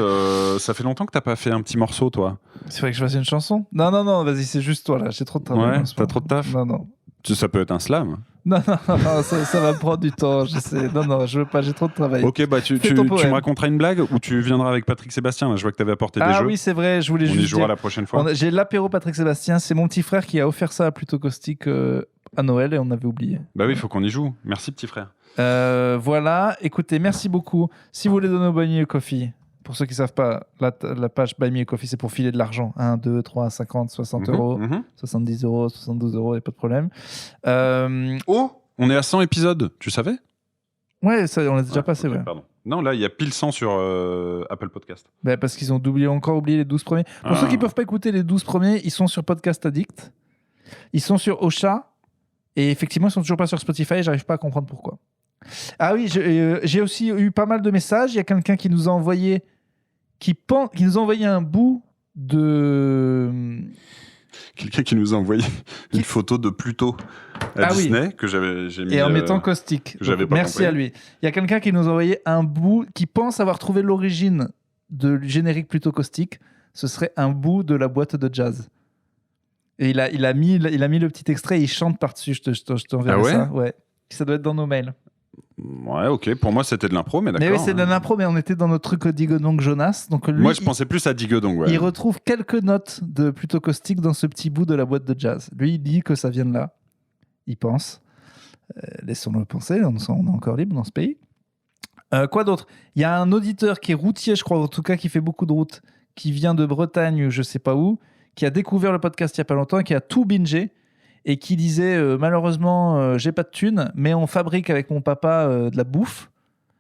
Ça fait longtemps que t'as pas fait un petit morceau, toi. C'est vrai que je fasse une chanson? Non, vas-y, c'est juste toi là. J'ai trop de travail. Ouais, t'as trop de taf? Non. Ça peut être un slam. Non, ça va me prendre du temps. Je sais. Non, je veux pas, j'ai trop de travail. Ok, bah tu me raconteras une blague ou tu viendras avec Patrick Sébastien. Là, je vois que tu avais apporté des jeux. Ah oui, c'est vrai, je voulais juste. On y jouera la prochaine fois. J'ai l'apéro Patrick Sébastien, c'est mon petit frère qui a offert ça à Plutôt Caustique à Noël et on avait oublié. Bah oui, il faut qu'on y joue. Merci, petit frère. Voilà, écoutez, merci beaucoup. Si vous voulez donner au Buy Me a Coffee, pour ceux qui ne savent pas, la page Buy Me a Coffee, c'est pour filer de l'argent. 1, 2, 3, 50, 60 euros, 70 euros, 72 euros, il n'y a pas de problème. On est à 100 épisodes, tu savais? Ouais, ça, on l'a déjà passé, ouais. Pardon. Non, là, il y a pile 100 sur Apple Podcast. Bah, parce qu'ils ont encore oublié les 12 premiers. Pour ceux qui ne peuvent pas écouter les 12 premiers, ils sont sur Podcast Addict. Ils sont sur Ocha. Et effectivement, ils ne sont toujours pas sur Spotify. Je n'arrive pas à comprendre pourquoi. Ah oui, j'ai aussi eu pas mal de messages. Il y a quelqu'un qui nous a envoyé... qui nous a envoyé un bout de... Quelqu'un qui nous a envoyé une photo de Pluto à Disney que j'ai mis. Et en mettant caustique. Merci compris. À lui. Il y a quelqu'un qui nous a envoyé un bout qui pense avoir trouvé l'origine du générique Pluto Caustique. Ce serait un bout de la boîte de jazz. Et il a mis le petit extrait et il chante par-dessus. Je t'enverrai ça. Ouais. Ça doit être dans nos mails. Ouais, ok. Pour moi, c'était de l'impro, mais d'accord. Mais oui, c'est de l'impro, mais on était dans notre truc Digodong Jonas. Donc lui, moi, je pensais plus à Digodong. Ouais. Il retrouve quelques notes de Pluto Caustique dans ce petit bout de la boîte de jazz. Lui, il dit que ça vient de là. Il pense. Laissons-le penser. On est encore libre dans ce pays. Quoi d'autre? Il y a un auditeur qui est routier, je crois, en tout cas, qui fait beaucoup de routes, qui vient de Bretagne, je sais pas où, qui a découvert le podcast il y a pas longtemps, qui a tout bingé. Et qui disait malheureusement j'ai pas de thunes, mais on fabrique avec mon papa de la bouffe,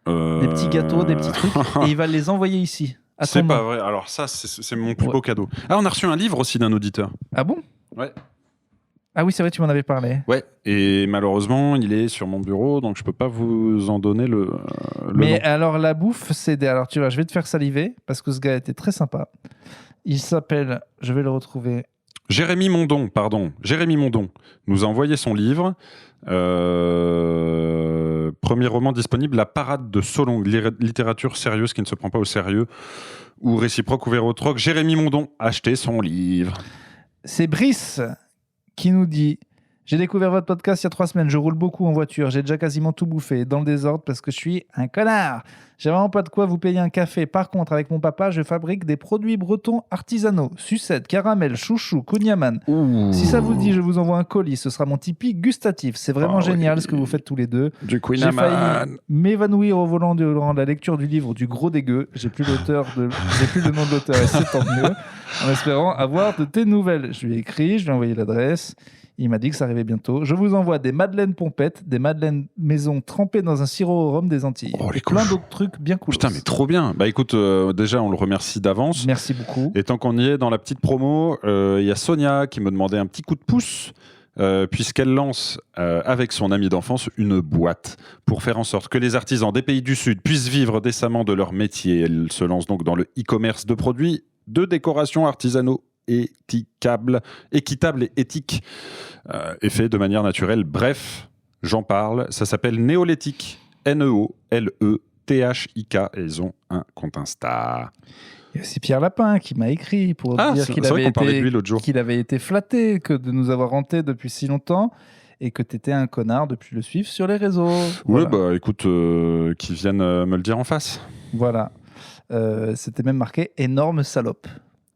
des petits gâteaux, des petits trucs, et il va les envoyer ici. C'est pas vrai. Alors ça, c'est mon plus beau cadeau. Ah, on a reçu un livre aussi d'un auditeur. Ah bon? Ouais. Ah oui, c'est vrai, tu m'en avais parlé. Ouais. Et malheureusement, il est sur mon bureau, donc je peux pas vous en donner le mais nom. Alors la bouffe, c'est alors tu vois, je vais te faire saliver parce que ce gars était très sympa. Il s'appelle, je vais le retrouver. Jérémy Mondon nous a envoyé son livre. Premier roman disponible, La Parade de Solon, littérature sérieuse qui ne se prend pas au sérieux, ou réciproque ouvert au troc. Jérémy Mondon, achetez son livre. C'est Brice qui nous dit: j'ai découvert votre podcast il y a 3 semaines, je roule beaucoup en voiture, j'ai déjà quasiment tout bouffé, dans le désordre parce que je suis un connard. J'ai vraiment pas de quoi vous payer un café. Par contre, avec mon papa, je fabrique des produits bretons artisanaux. Sucette, caramel, chouchou, kouign-aman. Si ça vous dit, je vous envoie un colis. Ce sera mon Tipeee gustatif. C'est vraiment génial ce que vous faites tous les deux. Du kouign-aman. J'ai failli m'évanouir au volant durant la lecture du livre du Gros Dégueu. J'ai plus le nom de l'auteur et c'est tant mieux. En espérant avoir de tes nouvelles. Je lui ai écrit, je lui ai envoyé l'adresse. Il m'a dit que ça arrivait bientôt. Je vous envoie des madeleines pompettes, des madeleines maison trempées dans un sirop au rhum des Antilles. Et plein d'autres trucs bien cool. Putain, mais trop bien. Bah écoute, déjà, on le remercie d'avance. Merci beaucoup. Et tant qu'on y est, dans la petite promo, il y a Sonia qui me demandait un petit coup de pouce. Puisqu'elle lance avec son ami d'enfance une boîte pour faire en sorte que les artisans des pays du Sud puissent vivre décemment de leur métier. Elle se lance donc dans le e-commerce de produits de décoration artisanaux équitables et éthiques et fait de manière naturelle. Bref, j'en parle. Ça s'appelle Neoléthique. Neoléthik. Et ils ont un compte Insta. Il y a aussi Pierre Lapin qui m'a écrit pour dire qu'il avait été flatté que de nous avoir hantés depuis si longtemps et que tu étais un connard depuis le suivre sur les réseaux. Voilà. Ouais, bah écoute, qu'ils viennent me le dire en face. Voilà. C'était même marqué « énorme salope ».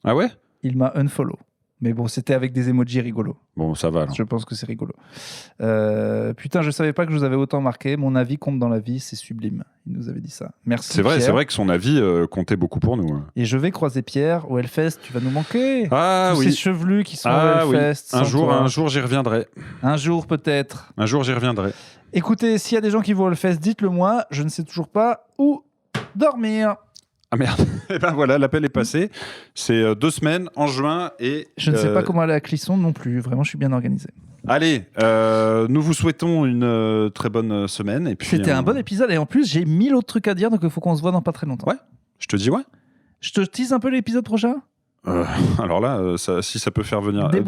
Ah ouais ? Il m'a unfollow. Mais bon, c'était avec des emojis rigolos. Bon, ça va alors. Je pense que c'est rigolo. Putain, je savais pas que je vous avais autant marqué. Mon avis compte dans la vie, c'est sublime. Il nous avait dit ça. Merci. C'est vrai que son avis comptait beaucoup pour nous. Et je vais croiser Pierre au Hellfest. Tu vas nous manquer. Ah tous oui. ces chevelus qui sont au Hellfest. Un jour, j'y reviendrai. Un jour, peut-être. Un jour, j'y reviendrai. Écoutez, s'il y a des gens qui vont au Hellfest, dites-le moi. Je ne sais toujours pas où dormir. Ah merde, et ben voilà, l'appel est passé. C'est 2 semaines en juin et... Je ne sais pas comment aller à Clisson non plus, vraiment je suis bien organisé. Allez, nous vous souhaitons une très bonne semaine. Et puis, c'était un bon épisode et en plus j'ai 1000 autres trucs à dire donc il faut qu'on se voit dans pas très longtemps. Ouais, je te dis ouais. Je te tease un peu l'épisode prochain alors là, si ça peut faire venir... Des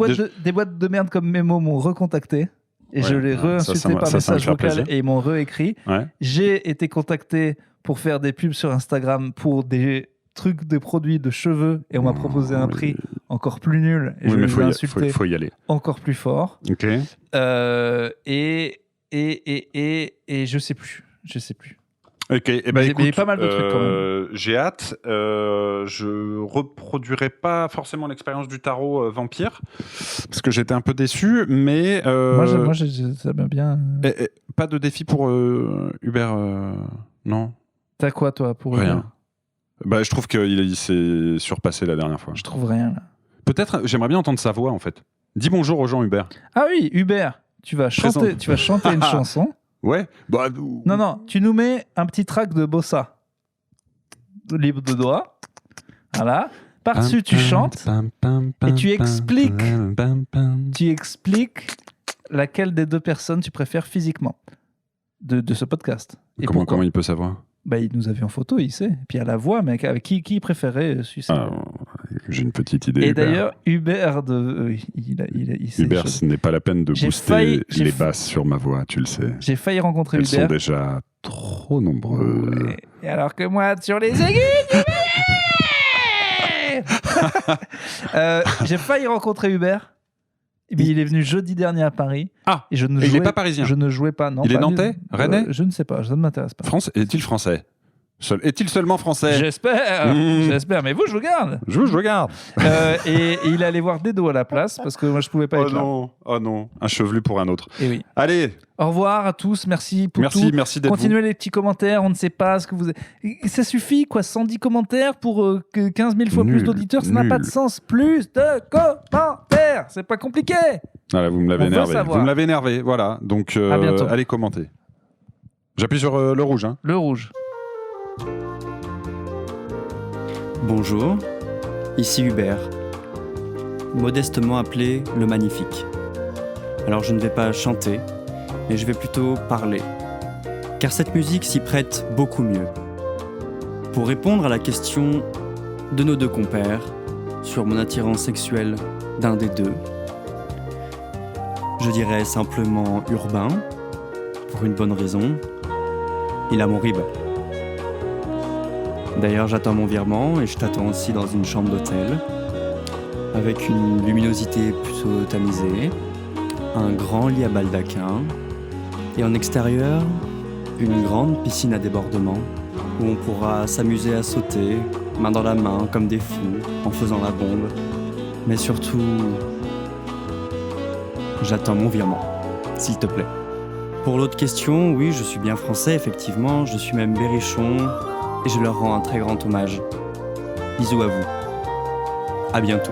boîtes de merde comme Memo m'ont recontacté. Et je l'ai re-insulté par message vocal et ils m'ont re-écrit. Ouais. J'ai été contacté pour faire des pubs sur Instagram pour des trucs de produits de cheveux et on m'a proposé un prix encore plus nul et je les ai insultés faut y aller encore plus fort. Ok. Et je sais plus. Ok, et ben écoute, il y a pas mal de trucs quand même. J'ai hâte. Je reproduirai pas forcément l'expérience du tarot vampire parce que j'étais un peu déçu, mais moi ça m'a bien. Pas de défi pour Hubert, non. T'as quoi toi pour rien? Hubert Bah, je trouve qu'il s'est surpassé la dernière fois. Je trouve rien là. Peut-être, j'aimerais bien entendre sa voix en fait. Dis bonjour aux gens, Hubert. Ah oui, Hubert, tu vas chanter une chanson. Ouais. Bah, Non, tu nous mets un petit track de bossa. Libre de doigts. Voilà. Par-dessus, tu chantes et tu expliques laquelle des deux personnes tu préfères physiquement de ce podcast. Et comment il peut savoir? Bah, il nous a vu en photo, il sait. Et puis à la voix, mais avec qui il préférait suivre. J'ai une petite idée. Et d'ailleurs, Hubert, Hubert, ce n'est pas la peine de booster les basses sur ma voix, tu le sais. J'ai failli rencontrer Elles Hubert. sont déjà trop nombreuses. Ouais. Et alors que moi, sur les aigus, j'ai failli rencontrer Hubert. Mais il est venu jeudi dernier à Paris. Ah, et il n'est pas parisien. Je ne jouais pas, non. Il est nantais, rennais. Je ne sais pas, ça ne m'intéresse pas. Est-il français? Est-il seulement français? J'espère, mais vous, je vous garde. Je vous garde. Et il allait voir Dedo à la place parce que moi, je ne pouvais pas être là. Oh non, un chevelu pour un autre. Et oui. Allez. Au revoir à tous, merci pour tout. Merci d'être Continuez les petits commentaires, on ne sait pas ce que vous... Ça suffit, quoi, 110 commentaires pour 15 000 fois plus d'auditeurs, ça n'a pas de sens. Plus de commentaires, c'est pas compliqué. Voilà, vous me l'avez énervé. Voilà, donc allez commenter. J'appuie sur le rouge. Hein. Le rouge. Bonjour, ici Hubert, modestement appelé le Magnifique. Alors je ne vais pas chanter, mais je vais plutôt parler, car cette musique s'y prête beaucoup mieux. Pour répondre à la question de nos deux compères sur mon attirance sexuelle d'un des deux, je dirais simplement urbain, pour une bonne raison, il a mon rib. D'ailleurs, j'attends mon virement et je t'attends aussi dans une chambre d'hôtel, avec une luminosité plutôt tamisée, un grand lit à baldaquin, et en extérieur, une grande piscine à débordement, où on pourra s'amuser à sauter, main dans la main, comme des fous, en faisant la bombe. Mais surtout, j'attends mon virement, s'il te plaît. Pour l'autre question, oui, je suis bien français, effectivement, je suis même berrichon, et je leur rends un très grand hommage. Bisous à vous. À bientôt.